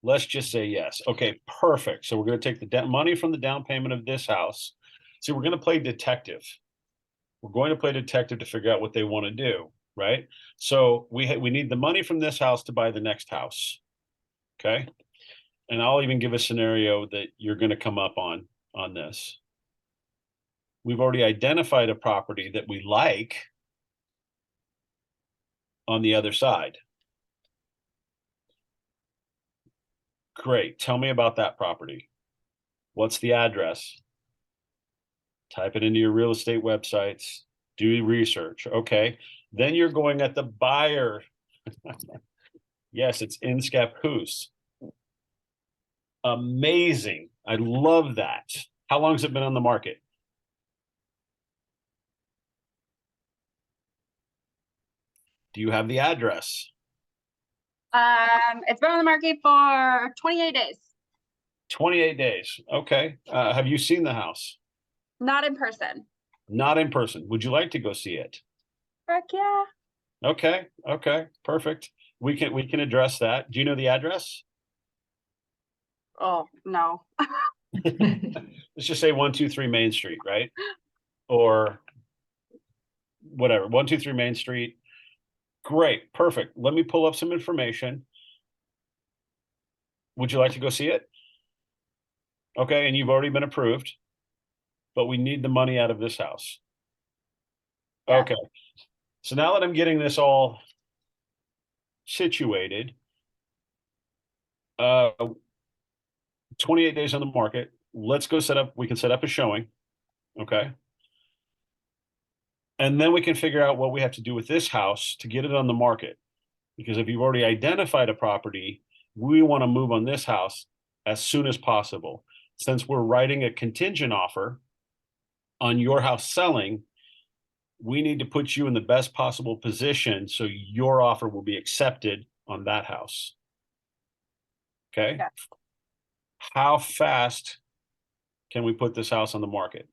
Let's just say yes. Okay, perfect. So we're going to take the money from the down payment of this house. See, we're going to play detective. We're going to play detective to figure out what they want to do, right? So we need the money from this house to buy the next house. Okay. And I'll even give a scenario that you're going to come up on this. We've already identified a property that we like on the other side. Great. Tell me about that property. What's the address? Type it into your real estate websites, do research. Okay. Then you're going at the buyer. Yes, it's in Scappoose. Amazing. I love that. How long has it been on the market? Do you have the address? It's been on the market for 28 days. 28 days. Okay. Have you seen the house? Not in person. Not in person. Would you like to go see it? Heck yeah. Okay, okay, perfect. We can address that. Do you know the address? Oh, no. Let's just say 123 Main Street, right? Or whatever, 123 Main Street. Great, perfect. Let me pull up some information. Would you like to go see it? Okay, and you've already been approved, but we need the money out of this house. Yeah. Okay, so now that I'm getting this all situated, 28 days on the market. Let's go we can set up a showing. Okay. And then we can figure out what we have to do with this house to get it on the market. Because if you've already identified a property, we want to move on this house as soon as possible. Since we're writing a contingent offer on your house selling, we need to put you in the best possible position so your offer will be accepted on that house. Okay. Yeah. How fast can we put this house on the market?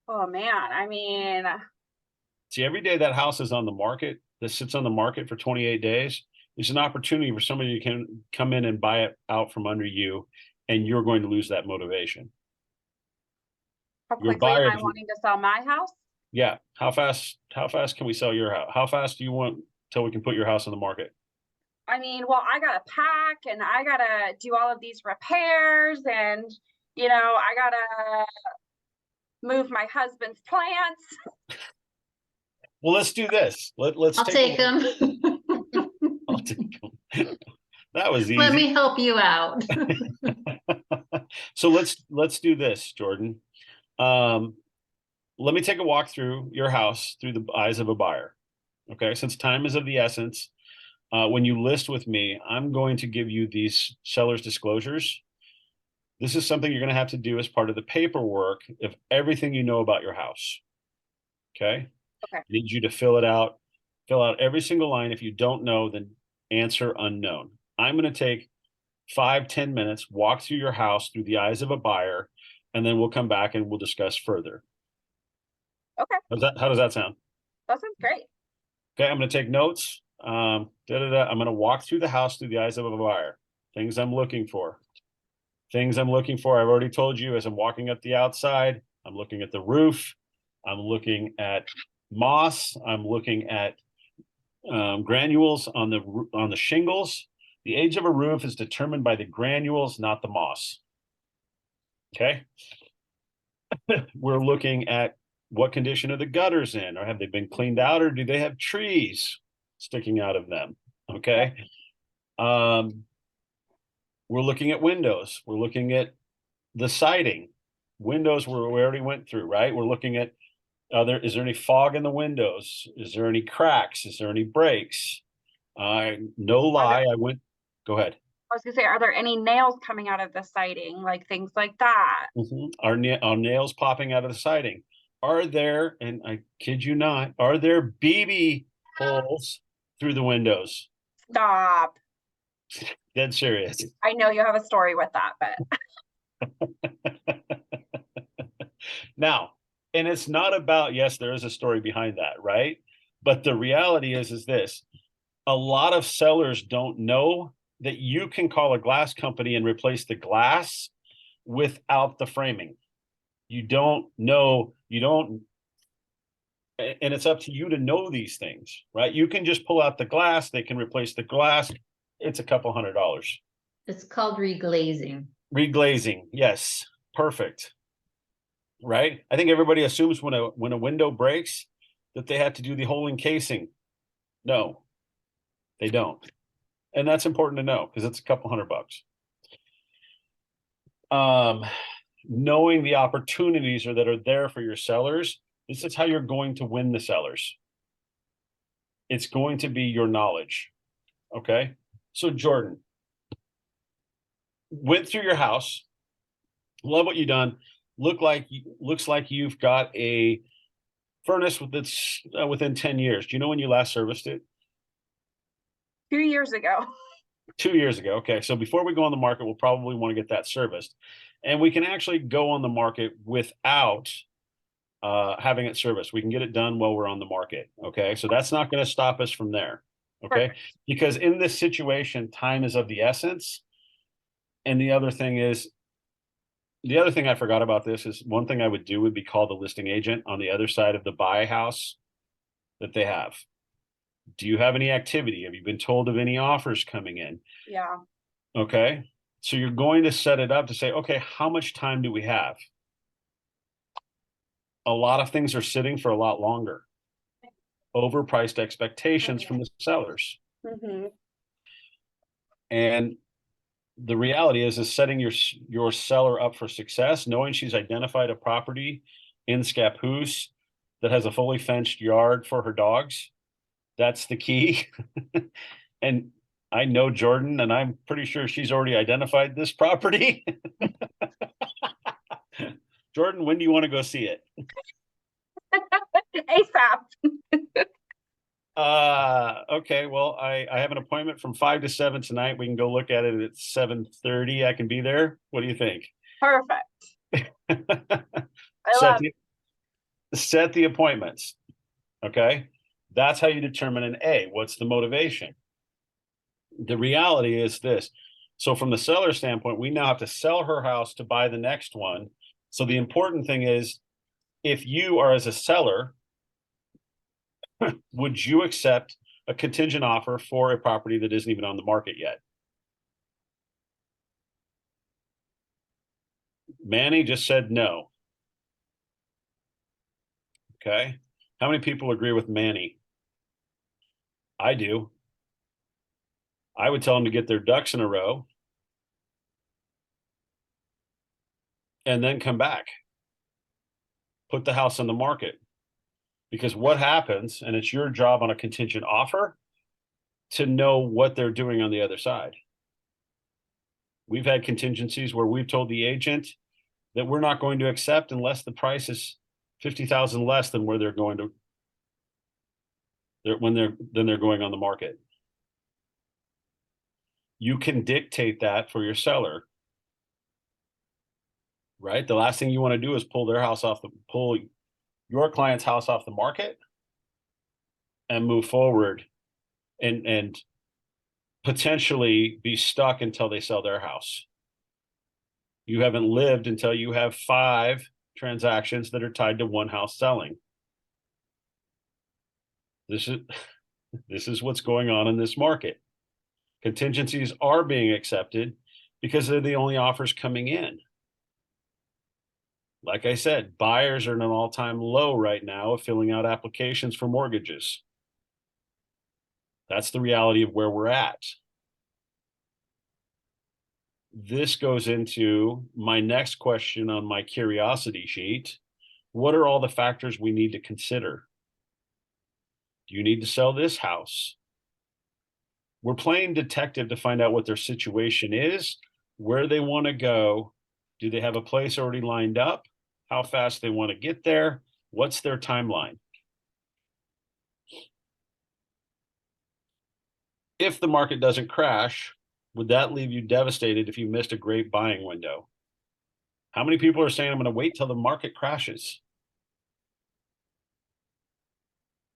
Oh, man. I mean, See, every day that house is on the market, that sits on the market for 28 days, there's an opportunity for somebody to can come in and buy it out from under you, and you're going to lose that motivation. how Your quickly am buyer I doesn't- wanting to sell my house? Yeah. How fast can we sell your house? How fast do you want till we can put your house on the market? I mean, well, I gotta pack and I gotta do all of these repairs and, I gotta move my husband's plants. Well, let's do this. Let's I'll take a look. them. I'll take them. That was Let easy. me help you out. So let's do this, Jordan. Let me take a walk through your house through the eyes of a buyer. Okay, since time is of the essence, when you list with me, I'm going to give you these seller's disclosures. This is something you're going to have to do as part of the paperwork of everything you know about your house. Okay. Okay. I need you to fill out every single line. If you don't know, then answer unknown. I'm going to take 5-10 minutes, walk through your house through the eyes of a buyer, and then we'll come back and we'll discuss further. Okay. How does that sound? That sounds great. Okay, I'm going to take notes. I'm going to walk through the house through the eyes of a buyer. Things I'm looking for. Things I'm looking for. I've already told you as I'm walking up the outside, I'm looking at the roof. I'm looking at moss. I'm looking at granules on the shingles. The age of a roof is determined by the granules, not the moss. Okay. We're looking at what condition are the gutters in, or have they been cleaned out, or do they have trees sticking out of them? Okay. We're looking at windows. We're looking at the siding. Windows we already went through, right? We're looking at is there any fog in the windows? Is there any cracks? Is there any breaks? No lie, go ahead. I was gonna say, are there any nails coming out of the siding, like things like that? Are nails popping out of the siding? Are there, and I kid you not, are there BB holes through the windows? Stop. Dead serious. I know you have a story with that, but Now, and it's not about, yes, there is a story behind that, right? But the reality is this: a lot of sellers don't know that you can call a glass company and replace the glass without the framing. You don't know, and it's up to you to know these things, right? You can just pull out the glass, they can replace the glass. It's a couple $100. It's called reglazing. Reglazing, yes, perfect. Right? I think everybody assumes when a window breaks that they have to do the whole encasing. No, they don't. And that's important to know because it's a couple $100. Knowing the opportunities that are there for your sellers, this is how you're going to win the sellers. It's going to be your knowledge. Okay. So Jordan, went through your house. Love what you've done. Looks like you've got a furnace within 10 years. Do you know when you last serviced it? 2 years ago. 2 years ago. Okay. So before we go on the market, we'll probably want to get that serviced. And we can actually go on the market without having it serviced. We can get it done while we're on the market. Okay. So that's not going to stop us from there. Okay. Perfect. Because in this situation, time is of the essence. And the other thing I forgot about this is one thing I would do would be call the listing agent on the other side of the buy house that they have. Do you have any activity? Have you been told of any offers coming in? Yeah. Okay. So you're going to set it up to say, okay, how much time do we have? A lot of things are sitting for a lot longer. Overpriced expectations from the sellers. Mm-hmm. And the reality is setting your seller up for success, knowing she's identified a property in Scappoose that has a fully fenced yard for her dogs. That's the key. And I know Jordan, and I'm pretty sure she's already identified this property. Jordan, when do you want to go see it? ASAP. Okay. Well, I have an appointment from 5 to 7 tonight. We can go look at it at 7:30. I can be there. What do you think? Perfect. I Set love set the appointments. Okay. That's how you determine an A. What's the motivation? The reality is this. So from the seller standpoint, we now have to sell her house to buy the next one. So the important thing is, if you are as a seller, would you accept a contingent offer for a property that isn't even on the market yet? Manny just said no. Okay. How many people agree with Manny? I do. I would tell them to get their ducks in a row and then come back. Put the house on the market. Because what happens, and it's your job on a contingent offer to know what they're doing on the other side. We've had contingencies where we've told the agent that we're not going to accept unless the price is 50,000 less than where they're going to they're going on the market. You can dictate that for your seller, right? The last thing you want to do is pull your client's house off the market and move forward and potentially be stuck until they sell their house. You haven't lived until you have 5 transactions that are tied to one house selling. This is what's going on in this market. Contingencies are being accepted because they're the only offers coming in. Like I said, buyers are at an all-time low right now of filling out applications for mortgages. That's the reality of where we're at. This goes into my next question on my curiosity sheet. What are all the factors we need to consider? Do you need to sell this house? We're playing detective to find out what their situation is, where they want to go. Do they have a place already lined up? How fast they want to get there? What's their timeline? If the market doesn't crash, would that leave you devastated if you missed a great buying window? How many people are saying, I'm going to wait till the market crashes?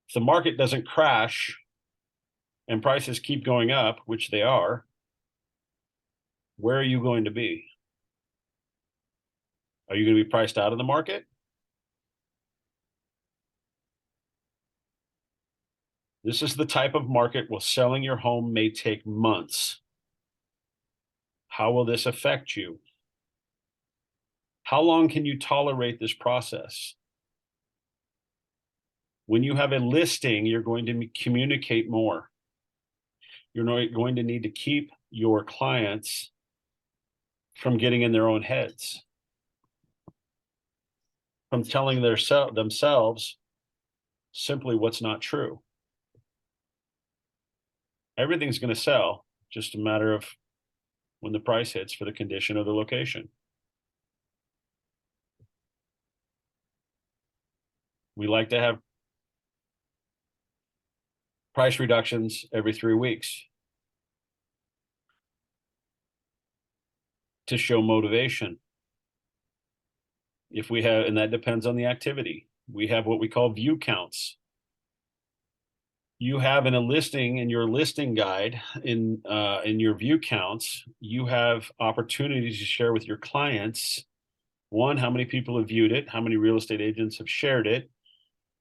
If the market doesn't crash and prices keep going up, which they are, where are you going to be? Are you going to be priced out of the market? This is the type of market where selling your home may take months. How will this affect you? How long can you tolerate this process? When you have a listing, you're going to communicate more. You're going to need to keep your clients from getting in their own heads, from telling themselves simply what's not true. Everything's going to sell, just a matter of when the price hits for the condition or the location. We like to have price reductions every 3 weeks to show motivation. If we have, and that depends on the activity, we have what we call view counts. You have in a listing, in your listing guide, in your view counts, you have opportunities to share with your clients. One, how many people have viewed it? How many real estate agents have shared it?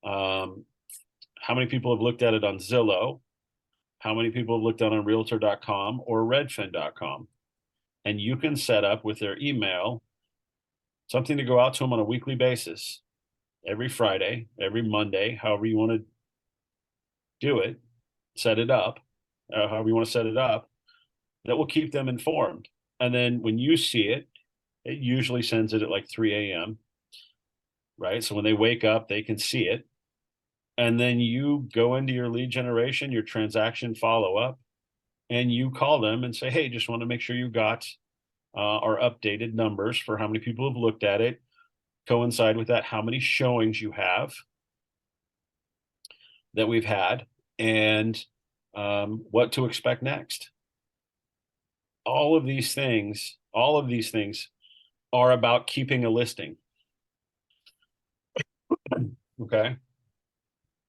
How many people have looked at it on Zillow? How many people have looked at it on Realtor.com or Redfin.com? And you can set up with their email something to go out to them on a weekly basis, every Friday, every Monday, however you want to do it, set it up, however you want to set it up, that will keep them informed. And then when you see it, it usually sends it at like 3 a.m. Right? So when they wake up, they can see it. And then you go into your lead generation, your transaction follow-up, and you call them and say, hey, just want to make sure you got our updated numbers for how many people have looked at it. Coincide with that, how many showings you have that we've had, and what to expect next. All of these things are about keeping a listing. Okay.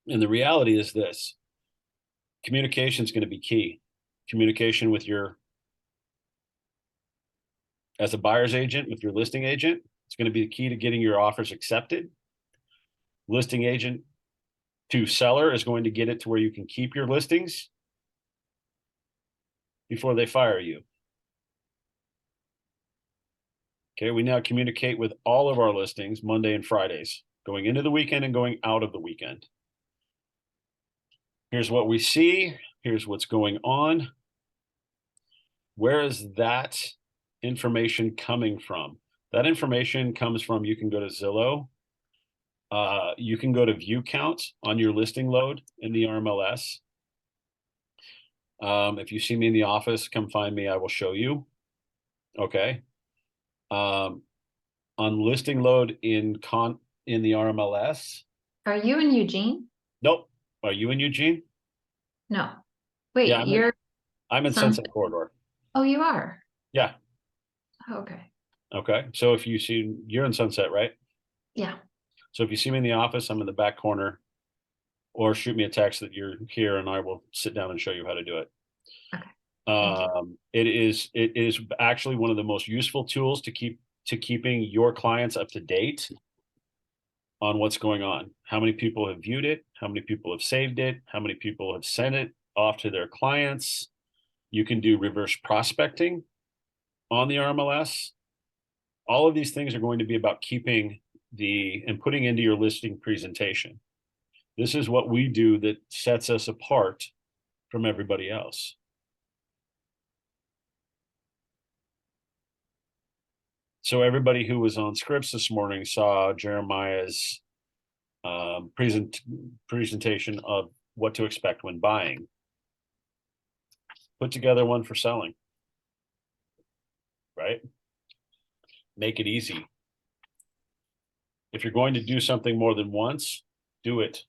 And the reality is this: communication is going to be key. Communication with as a buyer's agent, with your listing agent, it's going to be the key to getting your offers accepted. Listing agent to seller is going to get it to where you can keep your listings before they fire you. Okay, we now communicate with all of our listings Monday and Fridays, going into the weekend and going out of the weekend. Here's what we see. Here's what's going on. Where is that information coming from? That information comes from, you can go to Zillow. You can go to view counts on your listing load in the RMLS. If you see me in the office, come find me, I will show you. Okay. On listing load in the RMLS. Are you in Eugene? Nope. Are you in Eugene? No. Wait, Yeah, I'm in Sunset Corridor. Oh, you are? Yeah. Okay. Okay. So if you see, you're in Sunset, right? Yeah. So if you see me in the office, I'm in the back corner, or shoot me a text that you're here and I will sit down and show you how to do it. Okay. Thank you. It is actually one of the most useful tools to keeping your clients up to date on what's going on. How many people have viewed it? How many people have saved it? How many people have sent it off to their clients? You can do reverse prospecting on the RMLS. All of these things are going to be about keeping and putting into your listing presentation. This is what we do that sets us apart from everybody else. So everybody who was on Scripps this morning saw Jeremiah's presentation of what to expect when buying. Put together one for selling, right? Make it easy. If you're going to do something more than once, do it.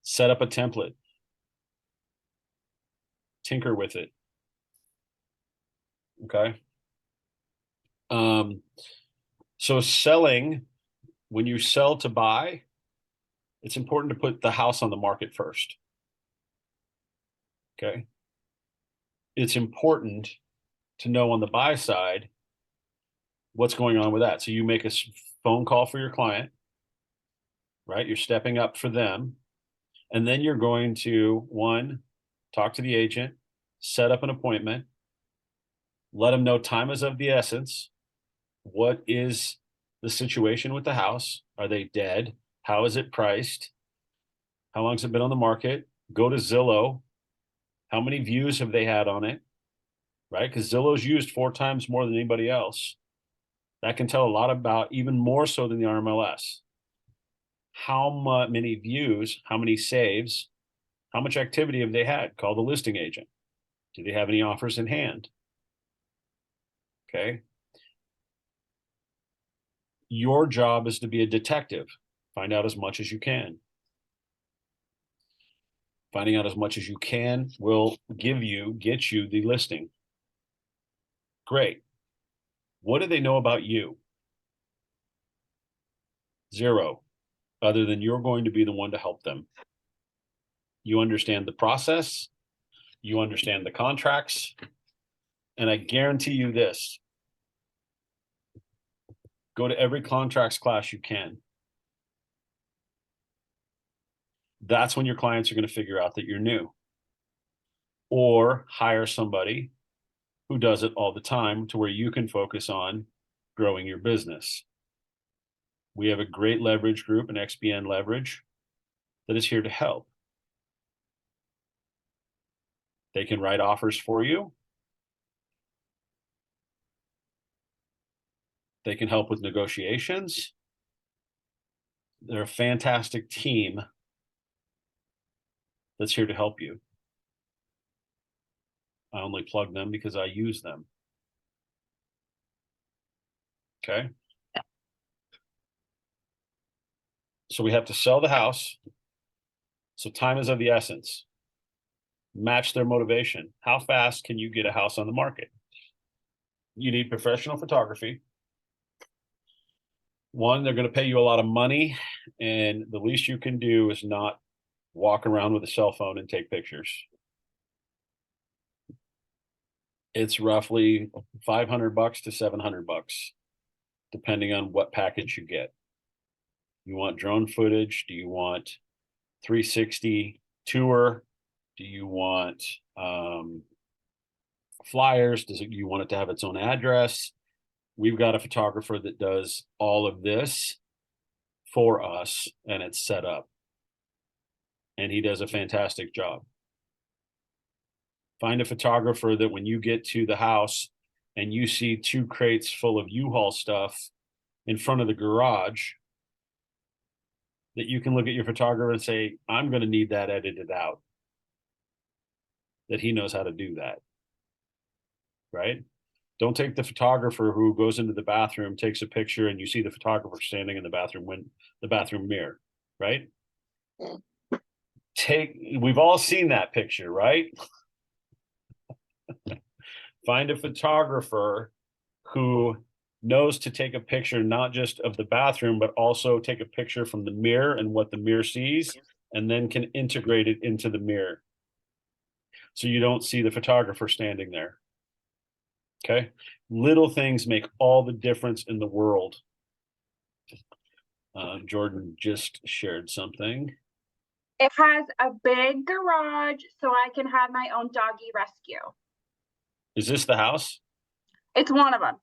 Set up a template. Tinker with it. Okay. So selling, when you sell to buy, it's important to put the house on the market first. Okay. It's important to know on the buy side what's going on with that. So you make a phone call for your client, right? You're stepping up for them. And then you're going to, one, talk to the agent, set up an appointment, let them know time is of the essence. What is the situation with the house? Are they dead? How is it priced? How long has it been on the market? Go to Zillow. How many views have they had on it? Right? Because Zillow's used 4 times more than anybody else. That can tell a lot about, even more so than the RMLS. How many views, how many saves, how much activity have they had? Call the listing agent. Do they have any offers in hand? Okay. Your job is to be a detective. Find out as much as you can. Finding out as much as you can will get you the listing. Great. What do they know about you? Zero, other than you're going to be the one to help them. You understand the process, you understand the contracts, and I guarantee you this. Go to every contracts class you can. That's when your clients are going to figure out that you're new. Or hire somebody who does it all the time to where you can focus on growing your business. We have a great leverage group, an XPN Leverage, that is here to help. They can write offers for you. They can help with negotiations. They're a fantastic team that's here to help you. I only plug them because I use them. Okay. So we have to sell the house. So time is of the essence. Match their motivation. How fast can you get a house on the market? You need professional photography. One, they're going to pay you a lot of money, and the least you can do is not walk around with a cell phone and take pictures. It's roughly $500 to $700, depending on what package you get. You want drone footage? Do you want 360 tour? Do you want flyers? You want it to have its own address? We've got a photographer that does all of this for us, and it's set up. And he does a fantastic job. Find a photographer that when you get to the house and you see 2 crates full of U-Haul stuff in front of the garage, that you can look at your photographer and say, I'm going to need that edited out. That he knows how to do that. Right? Don't take the photographer who goes into the bathroom, takes a picture, and you see the photographer standing in the bathroom mirror, right? We've all seen that picture, right? Find a photographer who knows to take a picture, not just of the bathroom, but also take a picture from the mirror and what the mirror sees, and then can integrate it into the mirror. So you don't see the photographer standing there. Okay. Little things make all the difference in the world. Jordan just shared something. It has a big garage so I can have my own doggy rescue. Is this the house? It's one of them.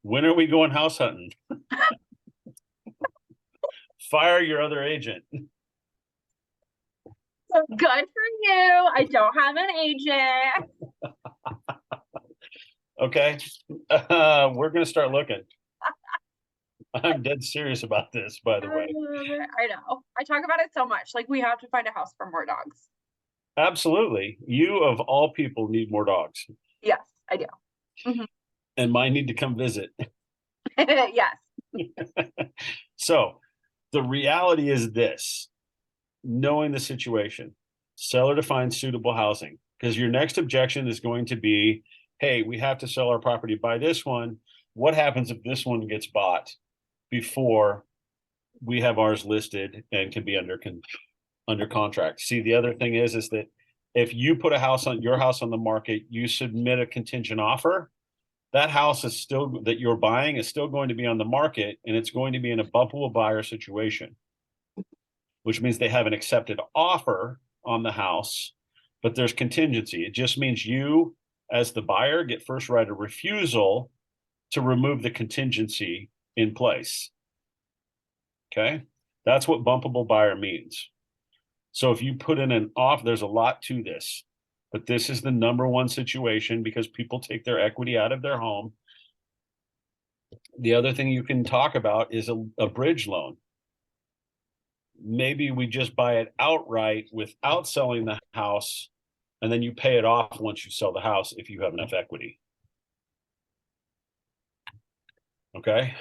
When are we going house hunting? Fire your other agent. So good for you. I don't have an agent. Okay. We're going to start looking. I'm dead serious about this, by the way. I know. I talk about it so much. Like, we have to find a house for more dogs. Absolutely. You, of all people, need more dogs. Yes, I do. And mine need to come visit. Yes. So the reality is this, knowing the situation, seller to find suitable housing, because your next objection is going to be, hey, we have to sell our property by this one. What happens if this one gets bought before we have ours listed and can be under contract? See, the other thing is that if you put your house on the market, you submit a contingent offer, that house is still that you're buying is still going to be on the market, and it's going to be in a bumpable buyer situation, which means they have an accepted offer on the house, but there's contingency. It just means you, as the buyer, get first right of refusal to remove the contingency in place. Okay, that's what bumpable buyer means. So if you put in an offer, there's a lot to this, but this is the number one situation because people take their equity out of their home. The other thing you can talk about is a bridge loan. Maybe we just buy it outright without selling the house, and then you pay it off once you sell the house if you have enough equity. Okay.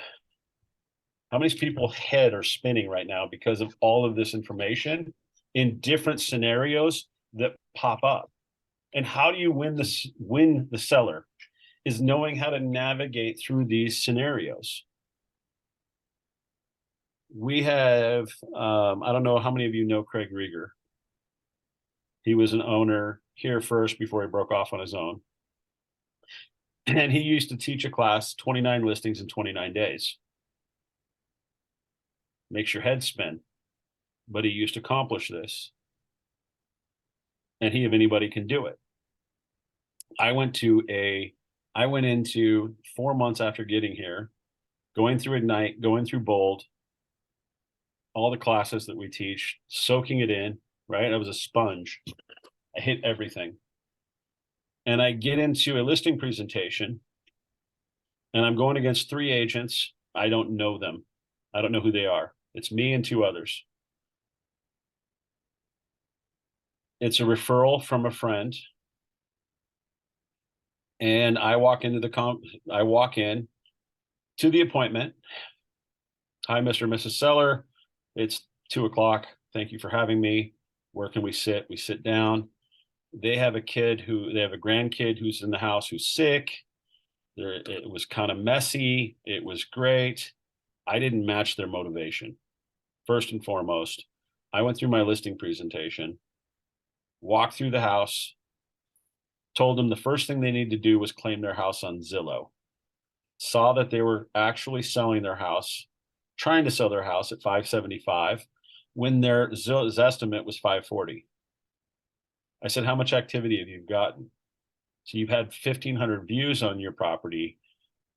How many people's head are spinning right now because of all of this information in different scenarios that pop up? And how do you win the seller is knowing how to navigate through these scenarios. We have, I don't know how many of you know Craig Rieger. He was an owner here first before he broke off on his own. And he used to teach a class, 29 listings in 29 days. Makes your head spin. But he used to accomplish this. And he, if anybody, can do it. I went into 4 months after getting here, going through Ignite, going through Bold, all the classes that we teach, soaking it in, right? I was a sponge. I hit everything. And I get into a listing presentation and I'm going against 3 agents. I don't know them. I don't know who they are. It's me and 2 others. It's a referral from a friend. And I walk into I walk in to the appointment. Hi, Mr. and Mrs. Seller. It's 2 o'clock. Thank you for having me. Where can we sit? We sit down. They have a grandkid who's in the house who's sick. It was kind of messy. It was great. I didn't match their motivation. First and foremost, I went through my listing presentation, walked through the house, told them the first thing they need to do was claim their house on Zillow. Saw that they were actually selling their house, trying to sell their house at 575 when their Zestimate was 540. I said, how much activity have you gotten? So you've had 1,500 views on your property.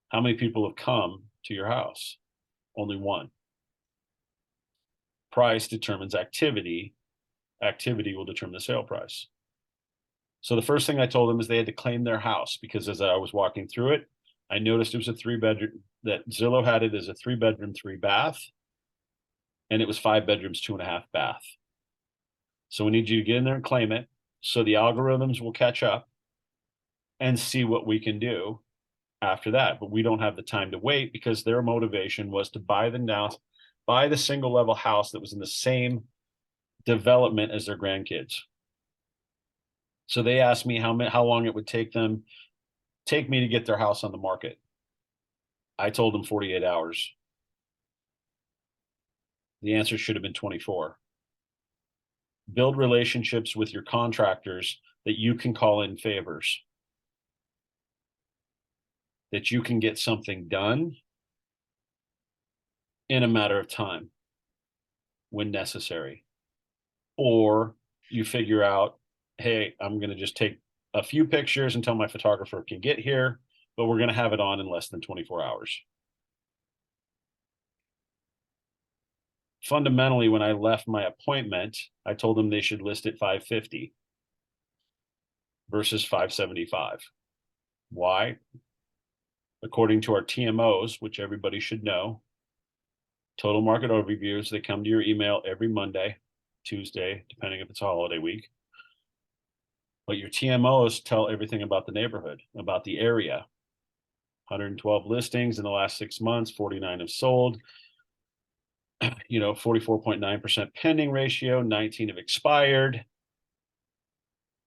How many people have come to your house? Only 1. Price determines activity. Activity will determine the sale price. So the first thing I told them is they had to claim their house, because as I was walking through it, I noticed it was a 3-bedroom, that Zillow had it as a 3-bedroom, 3-bath, and it was 5 bedrooms, 2.5 bath. So we need you to get in there and claim it, so the algorithms will catch up and see what we can do after that. But we don't have the time to wait, because their motivation was to buy the single level house that was in the same development as their grandkids. So they asked me how long it would take me to get their house on the market. I told them 48 hours. The answer should have been 24. Build relationships with your contractors that you can call in favors, that you can get something done in a matter of time when necessary. Or you figure out, hey, I'm going to just take a few pictures until my photographer can get here, but we're going to have it on in less than 24 hours. Fundamentally, when I left my appointment, I told them they should list at 550 versus 575. Why? According to our TMOs, which everybody should know, total market overviews, they come to your email every Monday, Tuesday, depending if it's a holiday week. But your TMOs tell everything about the neighborhood, about the area. 112 listings in the last 6 months, 49 have sold. 44.9% pending ratio, 19 have expired.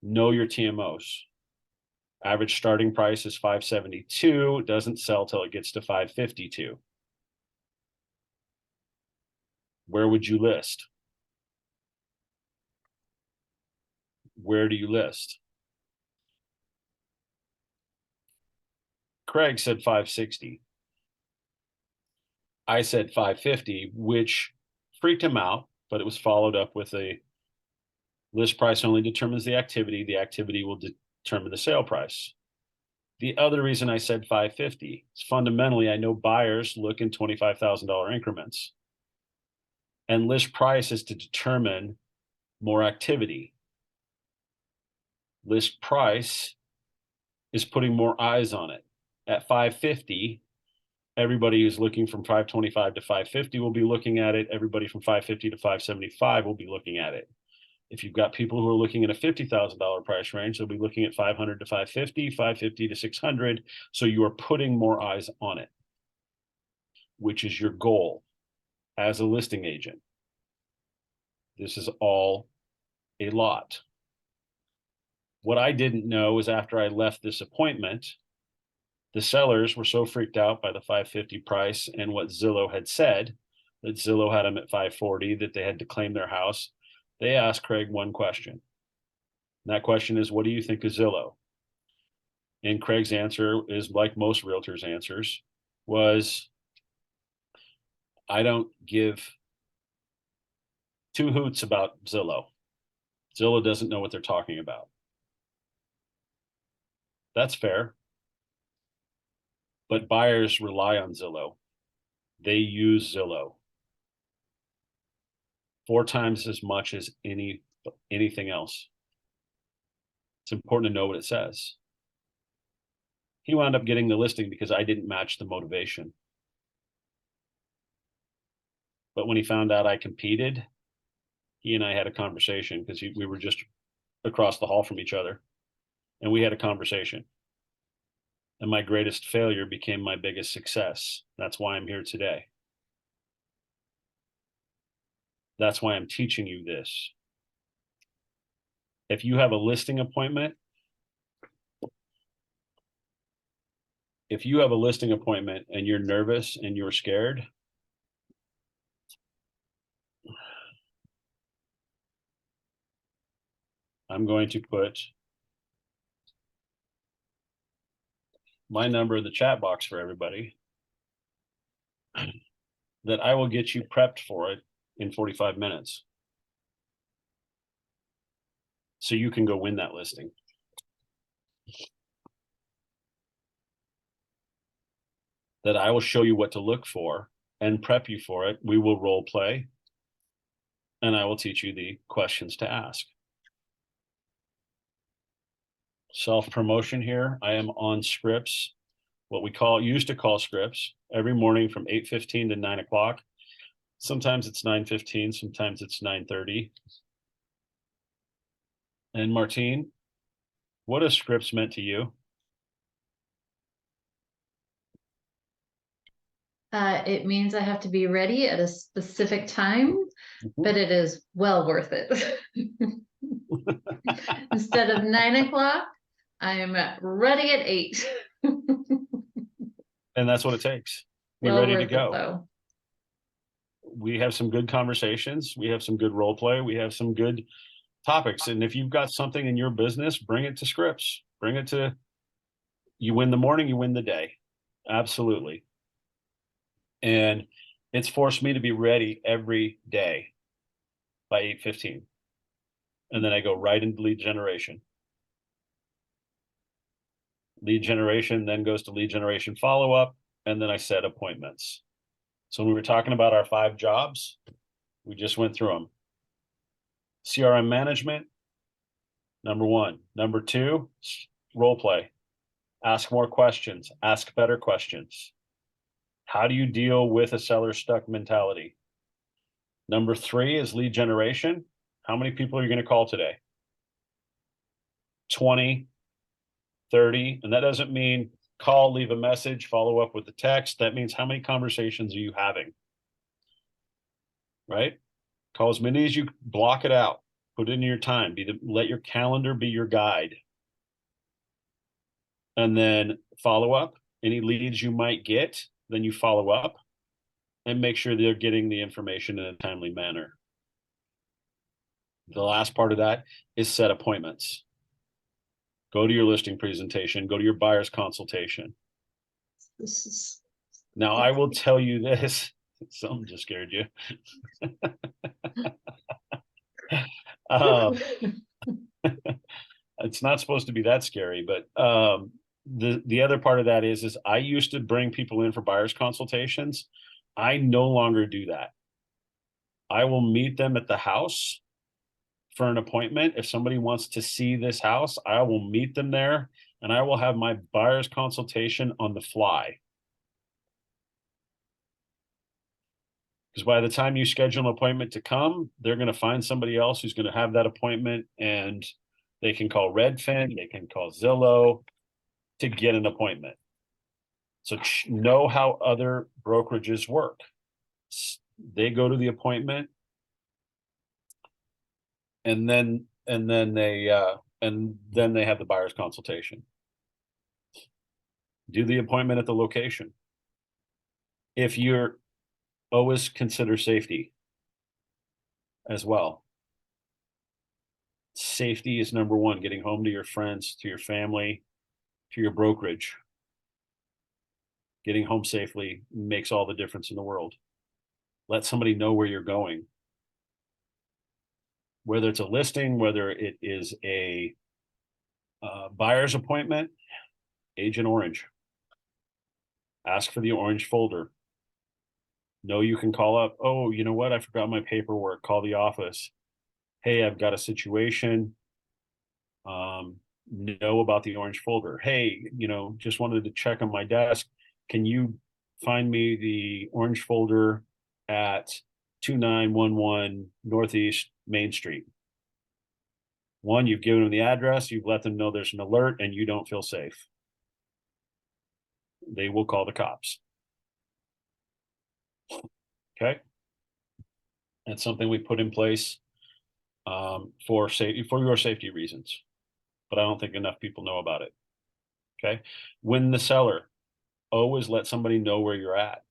Know your TMOs. Average starting price is 572, doesn't sell till it gets to 552. Where would you list? Where do you list? Craig said 560. I said 550, which freaked him out, but it was followed up with a list price only determines the activity. The activity will determine the sale price. The other reason I said 550 is fundamentally, I know buyers look in $25,000 increments. And list price is to determine more activity. List price is putting more eyes on it. At 550, everybody who's looking from 525 to 550 will be looking at it. Everybody from 550 to 575 will be looking at it. If you've got people who are looking at a $50,000 price range, they'll be looking at 500 to 550, 550 to 600. So you are putting more eyes on it, which is your goal as a listing agent. This is all a lot. What I didn't know is after I left this appointment, the sellers were so freaked out by the 550 price and what Zillow had said that Zillow had them at 540, that they had to claim their house. They asked Craig one question. And that question is, what do you think of Zillow? And Craig's answer is, like most realtors' answers, was, I don't give two hoots about Zillow. Zillow doesn't know what they're talking about. That's fair. But buyers rely on Zillow. They use Zillow 4 times as much as anything else. It's important to know what it says. He wound up getting the listing because I didn't match the motivation. But when he found out I competed, he and I had a conversation, because we were just across the hall from each other. And we had a conversation. And my greatest failure became my biggest success. That's why I'm here today. That's why I'm teaching you this. If you have a listing appointment, and you're nervous and you're scared, I'm going to put my number in the chat box for everybody, that I will get you prepped for it in 45 minutes. So you can go win that listing. That I will show you what to look for and prep you for it. We will role play, and I will teach you the questions to ask. Self-promotion here. I am on Scripps, what we used to call Scripps, every morning from 8:15 to 9 o'clock. Sometimes it's 9:15, sometimes it's 9:30. And Martine, what has Scripps meant to you? It means I have to be ready at a specific time, but it is well worth it. Instead of 9 o'clock, I'm ready at 8. And that's what it takes. We're Well ready to worth it, go. though. We have some good conversations. We have some good role play. We have some good topics. And if you've got something in your business, bring it to Scripps. Bring it to, you win the morning, you win the day. Absolutely. And it's forced me to be ready every day by 8:15. And then I go right into lead generation. Lead generation then goes to lead generation follow-up, and then I set appointments. So when we were talking about our 5 jobs, we just went through them. CRM management, number 1. Number 2, role play. Ask more questions, ask better questions. How do you deal with a seller stuck mentality? Number 3 is lead generation. How many people are you going to call today? 20, 30, and that doesn't mean call, leave a message, follow up with the text. That means how many conversations are you having? Right? Call as many as you, block it out, put it in your time, let your calendar be your guide. And then follow up. Any leads you might get, then you follow up and make sure they're getting the information in a timely manner. The last part of that is set appointments. Go to your listing presentation, go to your buyer's consultation. Now, I will tell you this, something just scared you. It's not supposed to be that scary, but the other part of that is I used to bring people in for buyer's consultations. I no longer do that. I will meet them at the house for an appointment. If somebody wants to see this house, I will meet them there, and I will have my buyer's consultation on the fly. Because by the time you schedule an appointment to come, they're going to find somebody else who's going to have that appointment, and they can call Redfin, they can call Zillow to get an appointment. So know how other brokerages work. They go to the appointment, and then they have the buyer's consultation. Do the appointment at the location. If you're always consider safety as well. Safety is number one, getting home to your friends, to your family, to your brokerage. Getting home safely makes all the difference in the world. Let somebody know where you're going. Whether it's a listing, whether it is a buyer's appointment, Agent Orange. Ask for the orange folder. Know you can call up. Oh, you know what? I forgot my paperwork. Call the office. Hey, I've got a situation. Know about the orange folder. Hey, just wanted to check on my desk. Can you find me the orange folder at 2911 Northeast Main Street? One, you've given them the address, you've let them know there's an alert, and you don't feel safe. They will call the cops. Okay. That's something we put in place for your safety reasons, but I don't think enough people know about it. Okay. When the seller, always let somebody know where you're at,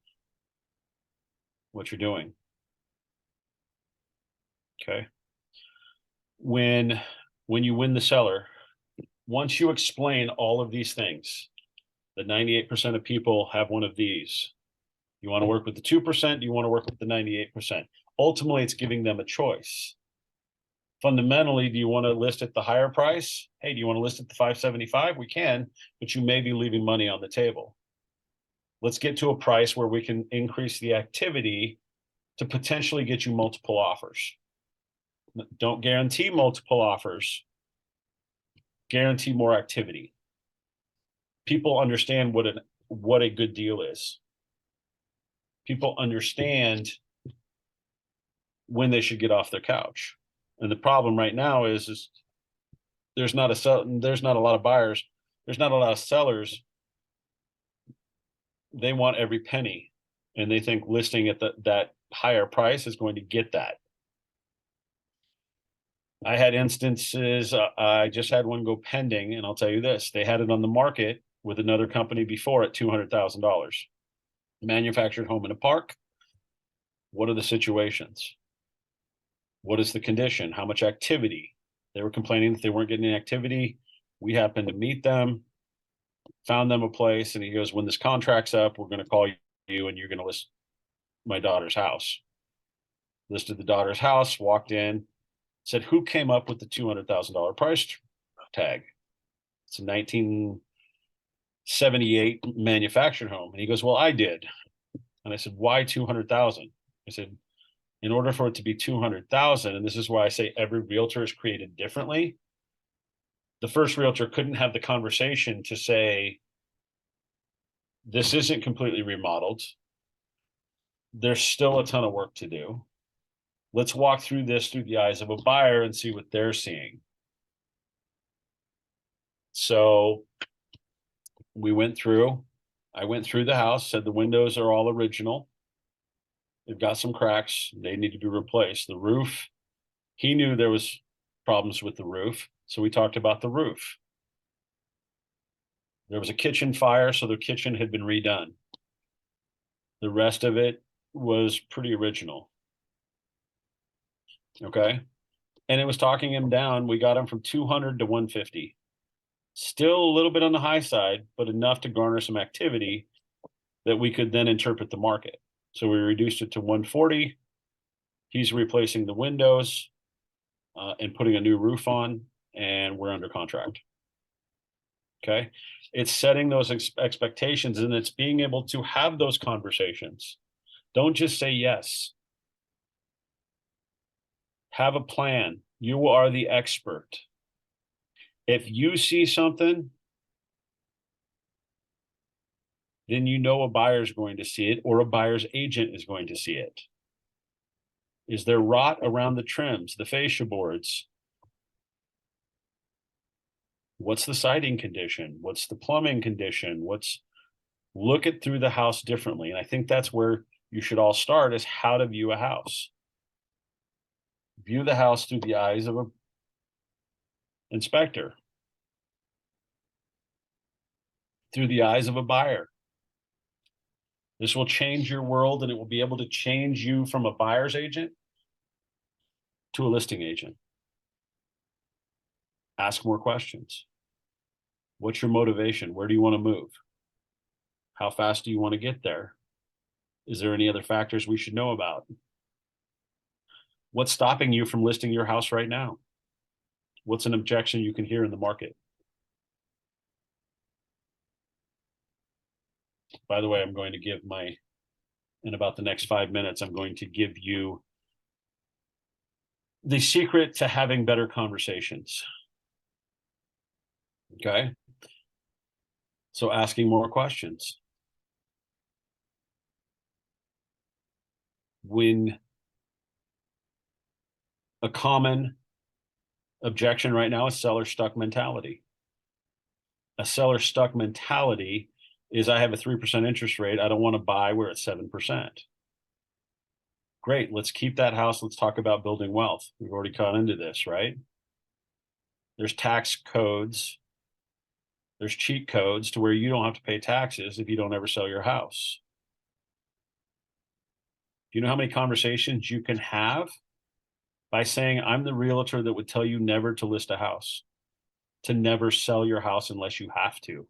what you're doing. Okay. When you win the seller, once you explain all of these things, that 98% of people have one of these. You want to work with the 2%, you want to work with the 98%. Ultimately, it's giving them a choice. Fundamentally, do you want to list at the higher price? Hey, do you want to list at the 575? We can, but you may be leaving money on the table. Let's get to a price where we can increase the activity to potentially get you multiple offers. Don't guarantee multiple offers. Guarantee more activity. People understand what a good deal is. People understand when they should get off their couch. And the problem right now is there's not a lot of buyers, there's not a lot of sellers. They want every penny, and they think listing at that higher price is going to get that. I had instances, I just had one go pending, and I'll tell you this, they had it on the market with another company before at $200,000. Manufactured home in a park. What are the situations? What is the condition? How much activity? They were complaining that they weren't getting any activity. We happened to meet them, found them a place, and he goes, when this contract's up, we're going to call you and you're going to list my daughter's house. Listed the daughter's house, walked in, said, who came up with the $200,000 price tag? It's a 1978 manufactured home. And he goes, well, I did. And I said, why 200,000? I said, in order for it to be 200,000, and this is why I say every realtor is created differently. The first realtor couldn't have the conversation to say, this isn't completely remodeled. There's still a ton of work to do. Let's walk through this through the eyes of a buyer and see what they're seeing. So I went through the house, said the windows are all original. They've got some cracks. They need to be replaced. The roof, he knew there was problems with the roof. So we talked about the roof. There was a kitchen fire, so the kitchen had been redone. The rest of it was pretty original. Okay. And it was talking him down. We got him from 200 to 150. Still a little bit on the high side, but enough to garner some activity that we could then interpret the market. So we reduced it to 140. He's replacing the windows and putting a new roof on, and we're under contract. Okay. It's setting those expectations, and it's being able to have those conversations. Don't just say yes. Have a plan. You are the expert. If you see something, then you know a buyer is going to see it, or a buyer's agent is going to see it. Is there rot around the trims, the fascia boards? What's the siding condition? What's the plumbing condition? Look at through the house differently. And I think that's where you should all start, is how to view a house. View the house through the eyes of an inspector, through the eyes of a buyer. This will change your world, and it will be able to change you from a buyer's agent to a listing agent. Ask more questions. What's your motivation? Where do you want to move? How fast do you want to get there? Is there any other factors we should know about? What's stopping you from listing your house right now? What's an objection you can hear in the market? By the way, I'm going to give in about the next 5 minutes, I'm going to give you the secret to having better conversations. Okay. So asking more questions. When a common objection right now is seller stuck mentality. A seller stuck mentality is I have a 3% interest rate. I don't want to buy. We're at 7%. Great. Let's keep that house. Let's talk about building wealth. We've already caught into this, right? There's tax codes. There's cheat codes to where you don't have to pay taxes if you don't ever sell your house. Do you know how many conversations you can have by saying, I'm the realtor that would tell you never to list a house, to never sell your house unless you have to?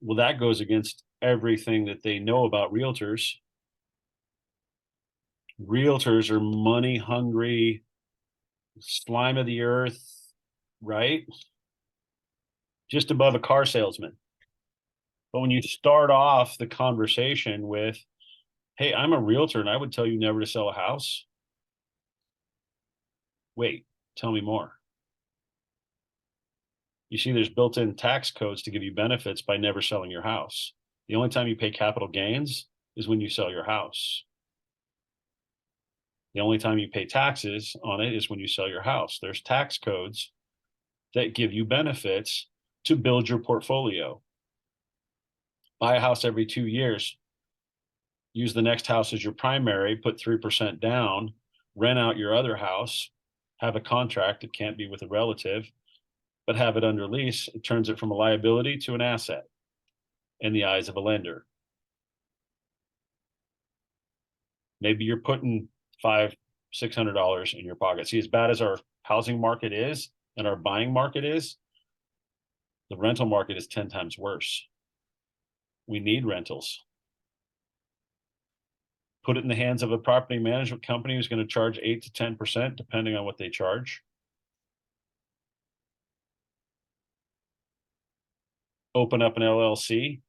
Well, that goes against everything that they know about realtors. Realtors are money hungry, slime of the earth, right? Just above a car salesman. But when you start off the conversation with, hey, I'm a realtor and I would tell you never to sell a house. Wait, tell me more. You see, there's built-in tax codes to give you benefits by never selling your house. The only time you pay capital gains is when you sell your house. The only time you pay taxes on it is when you sell your house. There's tax codes that give you benefits to build your portfolio. Buy a house every 2 years. Use the next house as your primary, put 3% down, rent out your other house, have a contract. It can't be with a relative, but have it under lease. It turns it from a liability to an asset in the eyes of a lender. Maybe you're putting $500-600 in your pocket. See, as bad as our housing market is and our buying market is, the rental market is 10 times worse. We need rentals. Put it in the hands of a property management company who's going to charge 8 to 10%, depending on what they charge. Open up an LLC.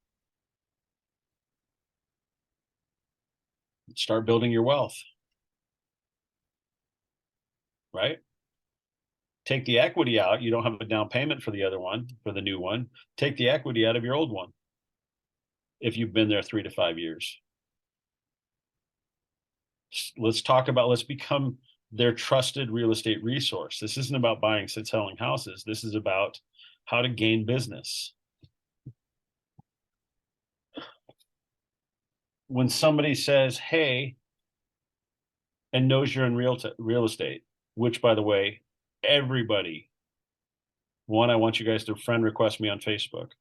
Start building your wealth. Right? Take the equity out. You don't have a down payment for the other one, for the new one. Take the equity out of your old one if you've been there 3 to 5 years. Let's become their trusted real estate resource. This isn't about buying and selling houses. This is about how to gain business. When somebody says, hey, and knows you're in real estate, which, by the way, everybody, one, I want you guys to friend request me on Facebook.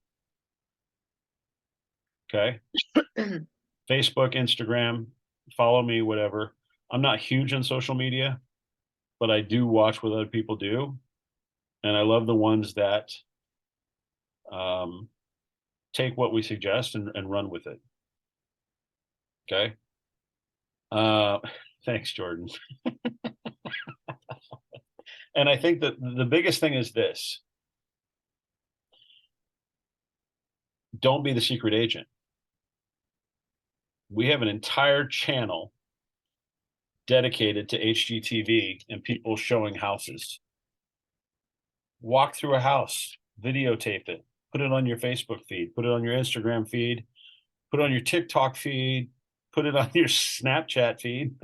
Okay. Facebook, Instagram, follow me, whatever. I'm not huge on social media, but I do watch what other people do. And I love the ones that take what we suggest and run with it. Okay. Thanks, Jordan. And I think that the biggest thing is this. Don't be the secret agent. We have an entire channel dedicated to HGTV and people showing houses. Walk through a house, videotape it, put it on your Facebook feed, put it on your Instagram feed, put it on your TikTok feed, put it on your Snapchat feed,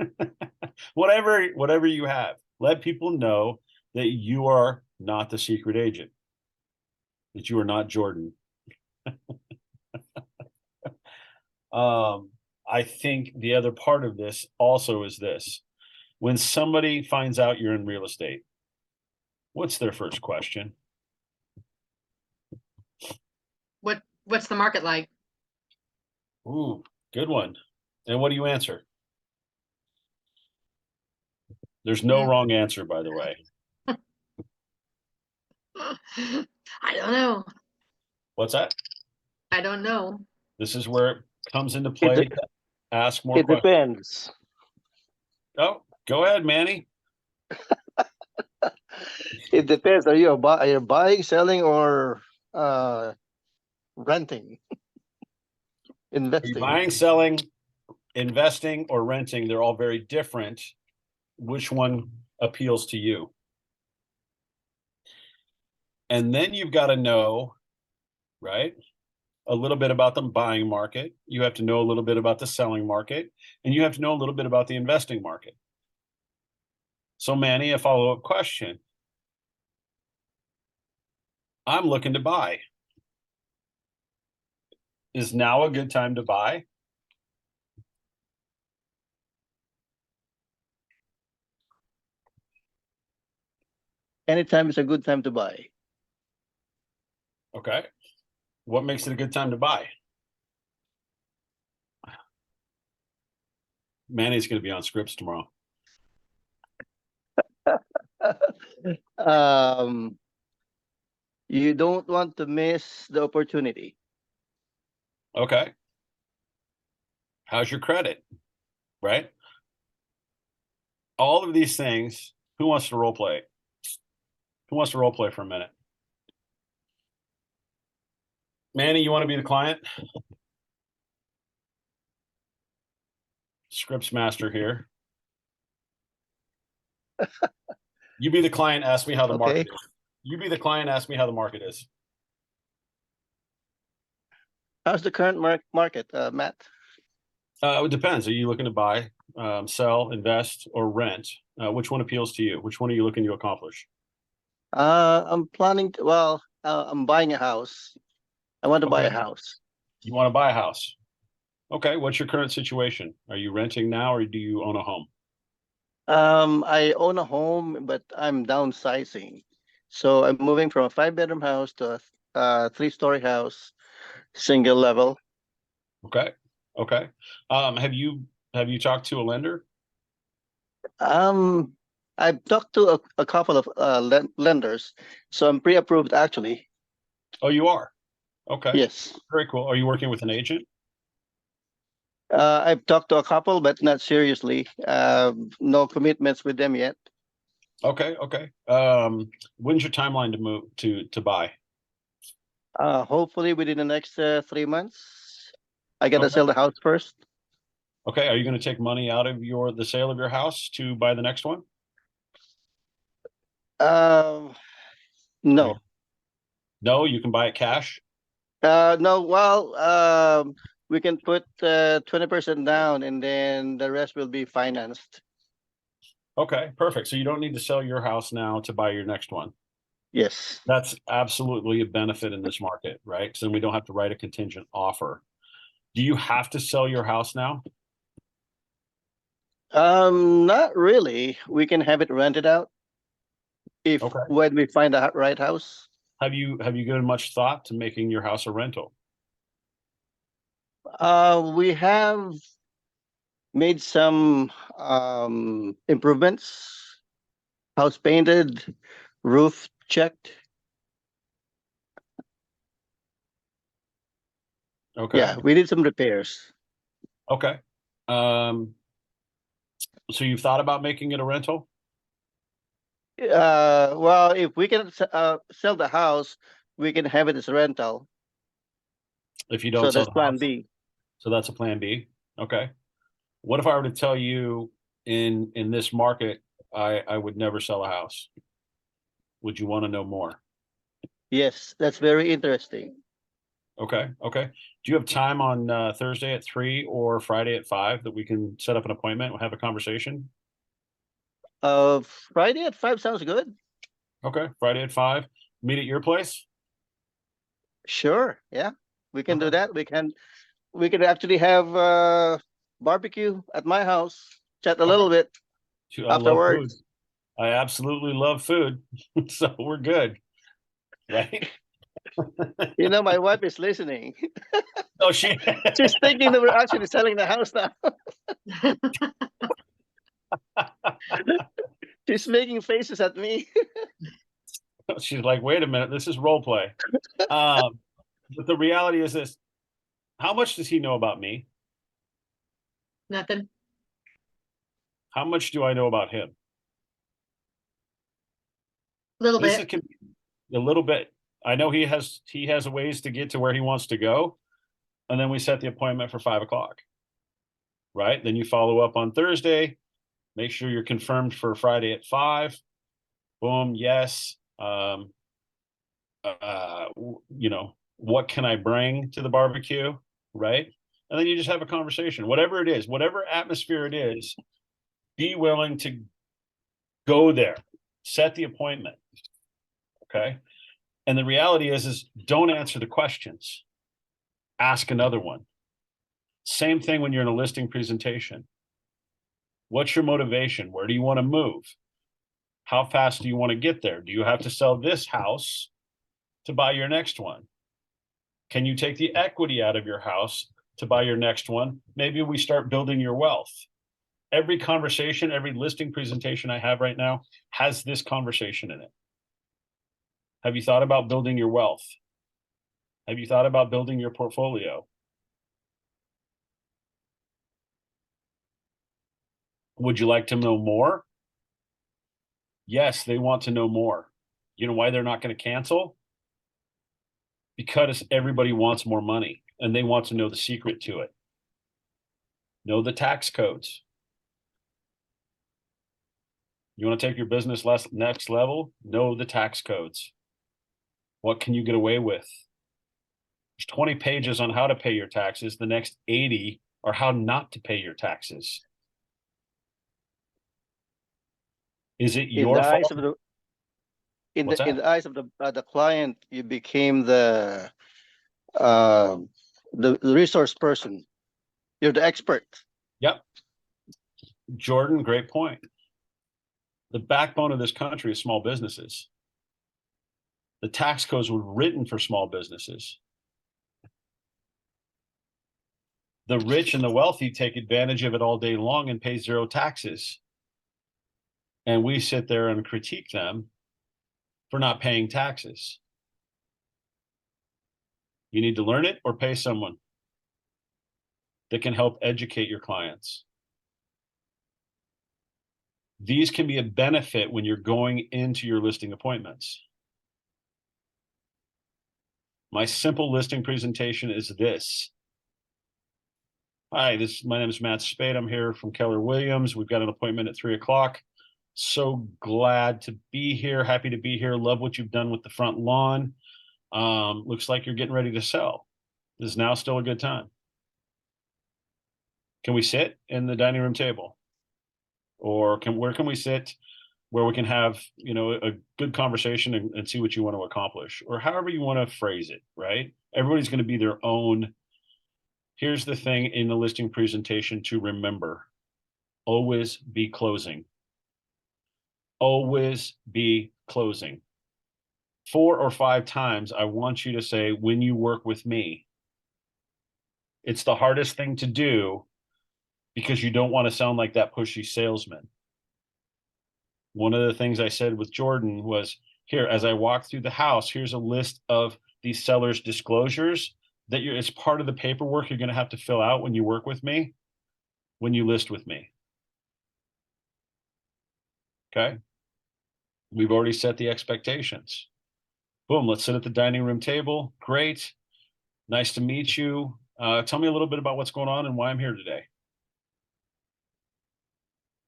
whatever you have. Let people know that you are not the secret agent, that you are not Jordan. I think the other part of this also is this. When somebody finds out you're in real estate, what's their first question? What What's the market like? Ooh, good one. And what do you answer? There's no Hmm. wrong answer, by the way. I don't know. What's that? I don't know. This is where it comes into play. to Ask more It questions. depends. Oh, go ahead, Manny. It depends. Are you buying, selling, or renting? Are you Investing. buying, selling, investing, or renting? They're all very different. Which one appeals to you? And then you've got to know, right? A little bit about the buying market. You have to know a little bit about the selling market, and you have to know a little bit about the investing market. So, Manny, a follow-up question. I'm looking to buy. Is now a good time to buy? Anytime is a good time to buy. Okay. What makes it a good time to buy? Manny's going to be on Scripps tomorrow. um, you don't want to miss the opportunity. Okay. How's your credit? Right? All of these things. Who wants to role play? Who wants to role play for a minute? Manny, you want to be the client? Scripps master here. You be the client, ask me how the market Okay. is. You be the client, ask me how the market is. How's the current market, Matt? It depends. Are you looking to buy, sell, invest, or rent? Which one appeals to you? Which one are you looking to accomplish? I'm planning to, I'm buying a house. I want to buy a Okay. house. You want to buy a house. Okay. What's your current situation? Are you renting now or do you own a home? I own a home, but I'm downsizing. So I'm moving from a 5-bedroom house to a 3-story house, single level. Okay. Okay. Have you talked to a lender? Um, I've talked to a couple of lenders, so I'm pre-approved actually. Oh, you are. Okay. Yes. Very cool. Are you working with an agent? I've talked to a couple, but not seriously. No commitments with them yet. Okay. Okay. When's your timeline to move to buy? Hopefully within the next 3 months. I gotta Okay. sell the house first. Okay. Are you going to take money out of the sale of your house to buy the next one? No. No, you can buy it cash. No, we can put 20% down and then the rest will be financed. Okay, perfect. So you don't need to sell your house now to buy your next one. Yes. That's absolutely a benefit in this market, right? So then we don't have to write a contingent offer. Do you have to sell your house now? Not really. We can have it rented out if Okay. when we find the right house. Have you given much thought to making your house a rental? We have made some improvements. House painted, roof checked. Okay. Yeah, we did some repairs. Okay. So you've thought about making it a rental? Well, if we can sell the house, we can have it as a rental. If you don't So sell that's the plan house? B. So that's a plan B. Okay. What if I were to tell you in this market, I would never sell a house? Would you want to know more? Yes, that's very interesting. Okay. Okay. Do you have time on Thursday at 3 or Friday at 5 that we can set up an appointment and have a conversation? Friday at 5 sounds good. Okay. Friday at 5. Meet at your place? Sure. Yeah, we can do Okay. that. We can actually have barbecue at my house. Chat a little bit I love food. afterwards. I absolutely love food. So we're good. Right? You know, my wife is listening. Oh, she. She's thinking that we're actually selling the house now. She's making faces at me. She's like, wait a minute, this is role play. But the reality is this: how much does he know about me? Nothing. How much do I know about him? Little This bit. can be a little bit. I know he has a ways to get to where he wants to go, and then we set the appointment for 5 o'clock. Right? Then you follow up on Thursday. Make sure you're confirmed for Friday at 5. Boom. Yes. You know, what can I bring to the barbecue? Right? And then you just have a conversation, whatever it is, whatever atmosphere it is, be willing to go there, set the appointment. Okay. And the reality is don't answer the questions. Ask another one. Same thing when you're in a listing presentation. What's your motivation? Where do you want to move? How fast do you want to get there? Do you have to sell this house to buy your next one? Can you take the equity out of your house to buy your next one? Maybe we start building your wealth. Every conversation, every listing presentation I have right now has this conversation in it. Have you thought about building your wealth? Have you thought about building your portfolio? Would you like to know more? Yes, they want to know more. You know why they're not going to cancel? Because everybody wants more money and they want to know the secret to it. Know the tax codes. You want to take your business next level? Know the tax codes. What can you get away with? There's 20 pages on how to pay your taxes. The next 80 are how not to pay your taxes. Is it In your the fault? eyes of the in What's the that? eyes of the client, you became uh, the resource person. You're the expert. Yep. Jordan, great point. The backbone of this country is small businesses. The tax codes were written for small businesses. The rich and the wealthy take advantage of it all day long and pay zero taxes. And we sit there and critique them for not paying taxes. You need to learn it or pay someone that can help educate your clients. These can be a benefit when you're going into your listing appointments. My simple listing presentation is this. Hi, my name is Matt Spade. I'm here from Keller Williams. We've got an appointment at 3 o'clock. So glad to be here. Happy to be here. Love what you've done with the front lawn. Looks like you're getting ready to sell. Is now still a good time? Can we sit in the dining room table? Or where can we sit where we can have, you know, a good conversation and see what you want to accomplish, or however you want to phrase it, right? Everybody's going to be their own. Here's the thing in the listing presentation to remember: always be closing. Always be closing. 4 or 5 times, I want you to say, when you work with me. It's the hardest thing to do because you don't want to sound like that pushy salesman. One of the things I said with Jordan was, here, as I walk through the house, here's a list of these sellers' disclosures that it's part of the paperwork you're going to have to fill out when you work with me, when you list with me. Okay. We've already set the expectations. Boom, let's sit at the dining room table. Great. Nice to meet you. Tell me a little bit about what's going on and why I'm here today.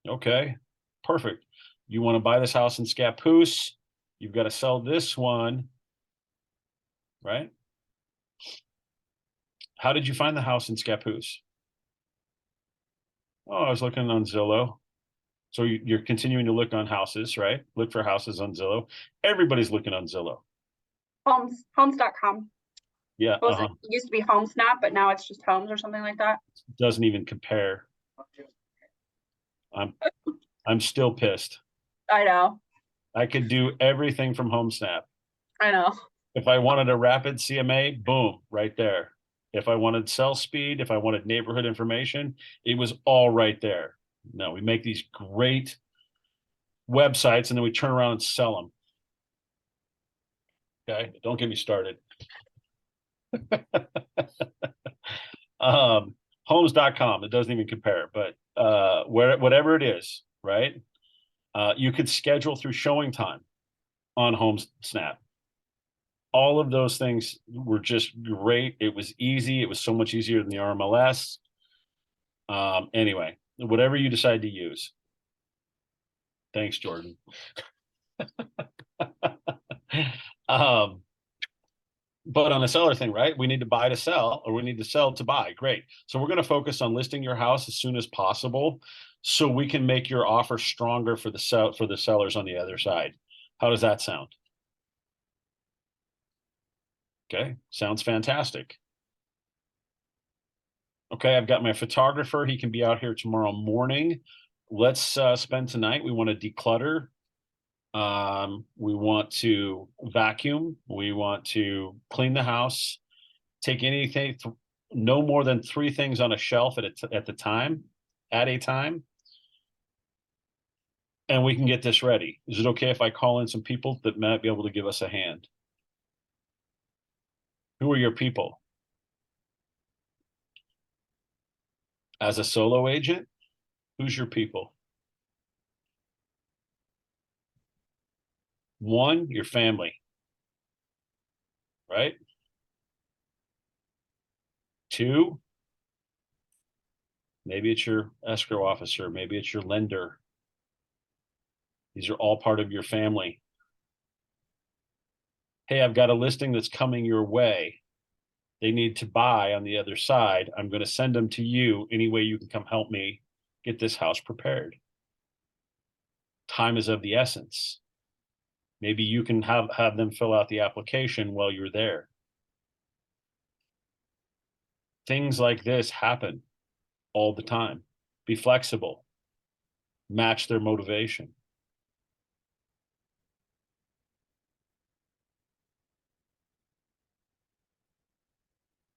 Okay, perfect. You want to buy this house in Scappoose. You've got to sell this one, right? How did you find the house in Scappoose? Oh, I was looking on Zillow. So you're continuing to look on houses, right? Look for houses on Zillow. Everybody's looking on Zillow. Homes.com. Yeah, It used to be HomeSnap, but now it's just Homes or something like that. Doesn't even compare. I'm still pissed. I know. I could do everything from HomeSnap. I know. If I wanted a rapid CMA, boom, right there. If I wanted cell speed, if I wanted neighborhood information, it was all right there. No, we make these great websites and then we turn around and sell them. Okay, don't get me started. Homes.com, it doesn't even compare, but whatever it is, right? You could schedule through showing time on HomeSnap. All of those things were just great. It was easy. It was so much easier than the RMLS. Anyway, whatever you decide to use. Thanks, Jordan. But on the seller thing, right? We need to buy to sell, or we need to sell to buy. Great. So we're going to focus on listing your house as soon as possible, so we can make your offer stronger for the sellers on the other side. How does that sound? Okay, sounds fantastic. Okay, I've got my photographer. He can be out here tomorrow morning. Let's spend tonight. We want to declutter. We want to vacuum. We want to clean the house. Take anything, no more than 3 things on a shelf at a time. And we can get this ready. Is it okay if I call in some people that might be able to give us a hand? Who are your people? As a solo agent, who's your people? 1, your family, right? 2, maybe it's your escrow officer, maybe it's your lender. These are all part of your family. Hey, I've got a listing that's coming your way. They need to buy on the other side. I'm going to send them to you. Any way you can come help me get this house prepared. Time is of the essence. Maybe you can have them fill out the application while you're there. Things like this happen all the time. Be flexible. Match their motivation.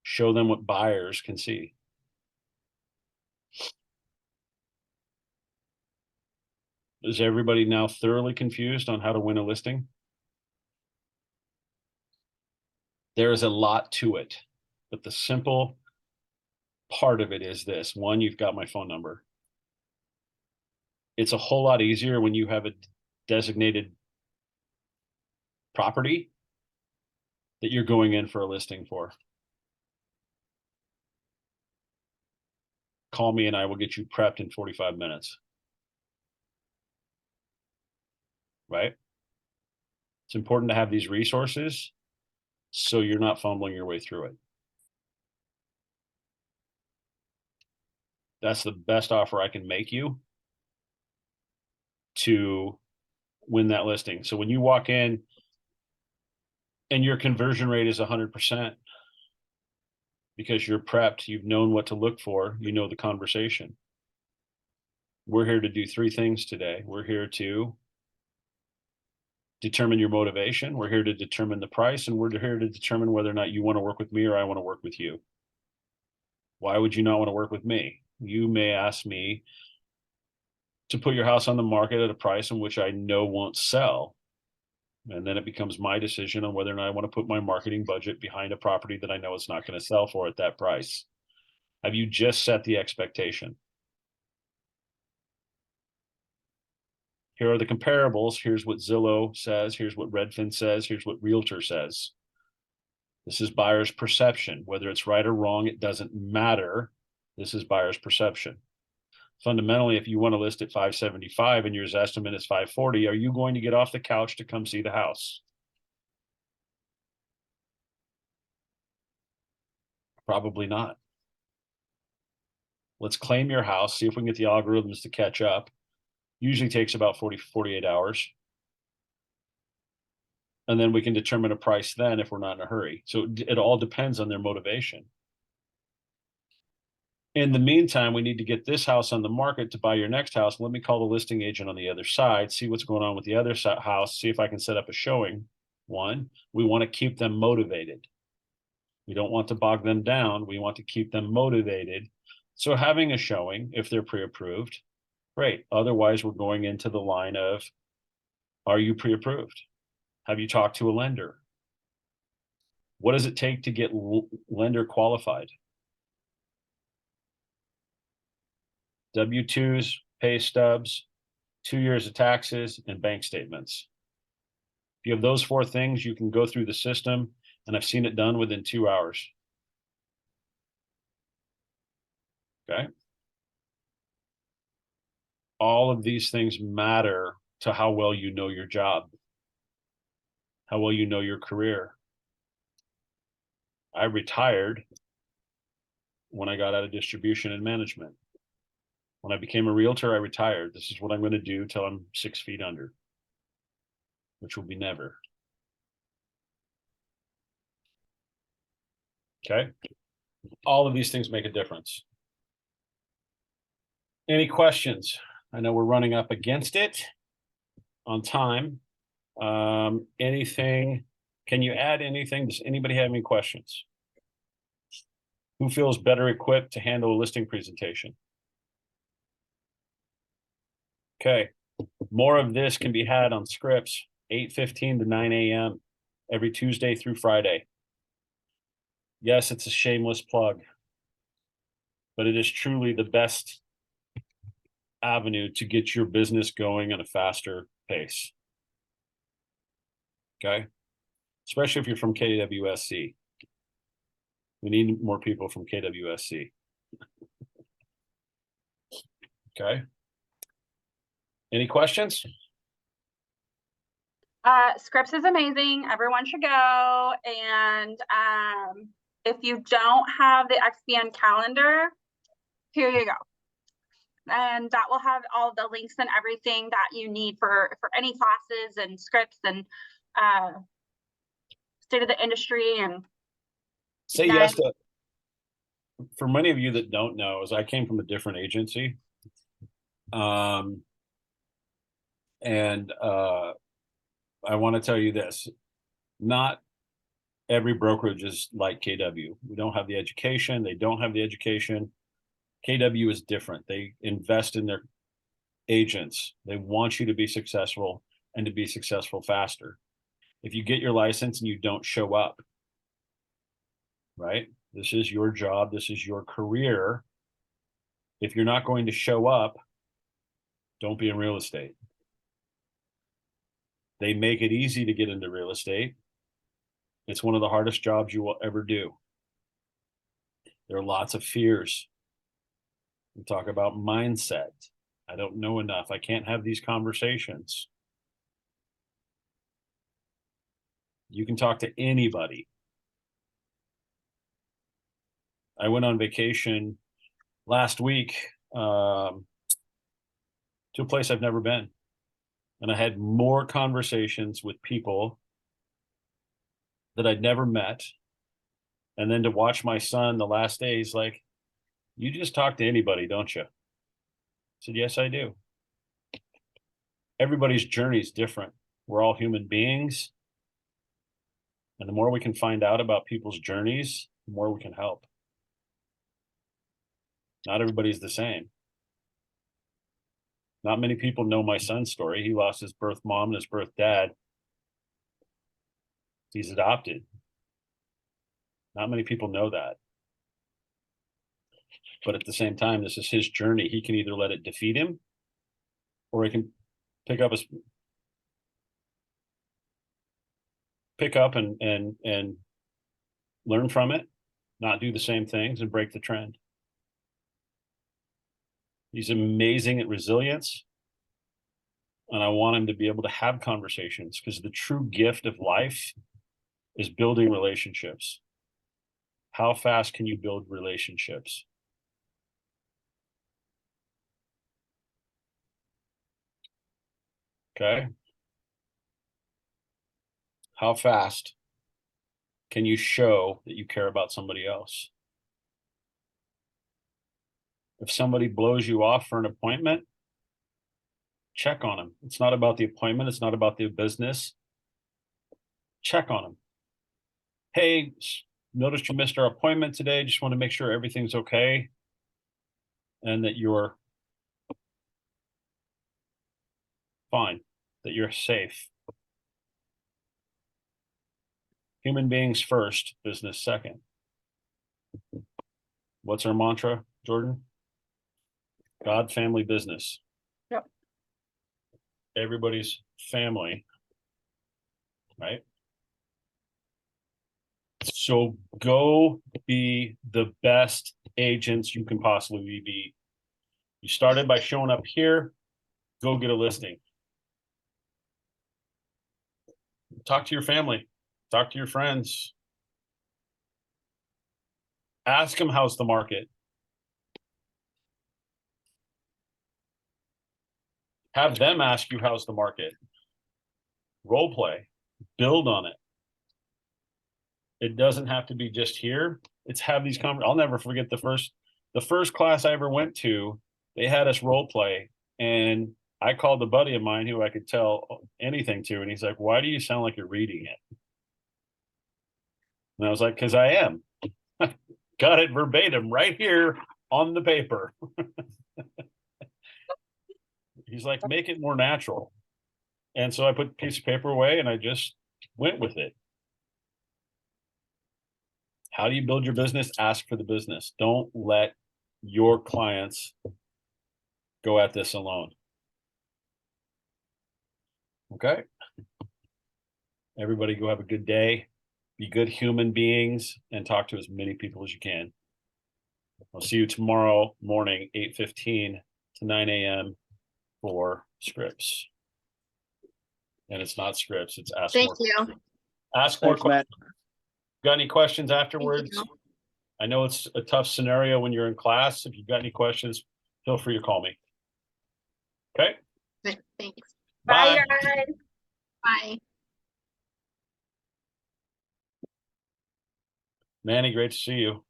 Show them what buyers can see. Is everybody now thoroughly confused on how to win a listing? There is a lot to it, but the simple part of it is this. 1, you've got my phone number. It's a whole lot easier when you have a designated property that you're going in for a listing for. Call me and I will get you prepped in 45 minutes. Right? It's important to have these resources so you're not fumbling your way through it. That's the best offer I can make you to win that listing. So when you walk in and your conversion rate is 100%, because you're prepped, you've known what to look for, you know the conversation. We're here to do 3 things today. We're here to determine your motivation. We're here to determine the price, and we're here to determine whether or not you want to work with me or I want to work with you. Why would you not want to work with me? You may ask me to put your house on the market at a price in which I know won't sell. And then it becomes my decision on whether or not I want to put my marketing budget behind a property that I know it's not going to sell for at that price. Have you just set the expectation? Here are the comparables. Here's what Zillow says. Here's what Redfin says. Here's what Realtor says. This is buyer's perception. Whether it's right or wrong, it doesn't matter. This is buyer's perception. Fundamentally, if you want to list at 575 and your estimate is 540, are you going to get off the couch to come see the house? Probably not. Let's claim your house, see if we can get the algorithms to catch up. Usually takes about 48 hours. And then we can determine a price then if we're not in a hurry. So it all depends on their motivation. In the meantime, we need to get this house on the market to buy your next house. Let me call the listing agent on the other side, see what's going on with the other house, see if I can set up a showing. One, we want to keep them motivated. We don't want to bog them down. We want to keep them motivated. So having a showing, if they're pre-approved, great. Otherwise, we're going into the line of, are you pre-approved? Have you talked to a lender? What does it take to get lender qualified? W-2s, pay stubs, 2 years of taxes, and bank statements. If you have those 4 things, you can go through the system, and I've seen it done within 2 hours. Okay. All of these things matter to how well you know your job, how well you know your career. I retired when I got out of distribution and management. When I became a realtor, I retired. This is what I'm going to do till I'm 6 feet under, which will be never. Okay. All of these things make a difference. Any questions? I know we're running up against it on time. Anything? Can you add anything? Does anybody have any questions? Who feels better equipped to handle a listing presentation? Okay. More of this can be had on scripts, 8:15 to 9 a.m. every Tuesday through Friday. Yes, it's a shameless plug, but it is truly the best avenue to get your business going at a faster pace. Okay. Especially if you're from KWSC. We need more people from KWSC. Okay. Any questions? Scripts is amazing. Everyone should go. And if you don't have the XPN calendar, here you go. And that will have all the links and everything that you need for any classes and scripts and state of the industry. And say yes to, for many of you that don't know, is I came from a different agency. I want to tell you this, not every brokerage is like KW. We don't have the education. They don't have the education. KW is different. They invest in their agents. They want you to be successful and to be successful faster. If you get your license and you don't show up, right? This is your job. This is your career. If you're not going to show up, don't be in real estate. They make it easy to get into real estate. It's one of the hardest jobs you will ever do. There are lots of fears. We talk about mindset. I don't know enough. I can't have these conversations. You can talk to anybody. I went on vacation last week to a place I've never been. And I had more conversations with people that I'd never met. And then to watch my son the last day, he's like, you just talk to anybody, don't you? I said, yes, I do. Everybody's journey is different. We're all human beings. And the more we can find out about people's journeys, the more we can help. Not everybody's the same. Not many people know my son's story. He lost his birth mom and his birth dad. He's adopted. Not many people know that. But at the same time, this is his journey. He can either let it defeat him, or he can pick up and learn from it, not do the same things, and break the trend. He's amazing at resilience. And I want him to be able to have conversations, because the true gift of life is building relationships. How fast can you build relationships? Okay. How fast can you show that you care about somebody else? If somebody blows you off for an appointment, check on them. It's not about the appointment. It's not about the business. check on them. Hey, noticed you missed our appointment today. Just want to make sure everything's okay. And that you're fine, that you're safe. Human beings first, business second. What's our mantra, Jordan? God, family, business. Yep. Everybody's family, right? So go be the best agents you can possibly be. You started by showing up here, go get a listing. Talk to your family, talk to your friends. Ask them how's the market. Have them ask you how's the market. Role play, build on it. It doesn't have to be just here. It's have these I'll never forget the first class I ever went to. They had us role play, and I called a buddy of mine who I could tell anything to, and he's like, "Why do you sound like you're reading it?" And I was like, "Because I am." Got it verbatim right here on the paper. He's like, "Make it more natural." And so I put the piece of paper away and I just went with it. How do you build your business? Ask for the business. Don't let your clients go at this alone. Okay. Everybody go have a good day. Be good human beings and talk to as many people as you can. I'll see you tomorrow morning, 8:15 to 9 a.m. for scripts. And it's not scripts, it's ask Thank more. you. Ask more Thanks, Matt. questions. Got any questions afterwards? you. I know it's a tough scenario when you're in class. If you've got any questions, feel free to call me. Okay, Thanks. Bye, bye. guys. Bye. Manny, great to see you.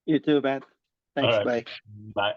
You too, Matt. Thanks, right. bye. Bye.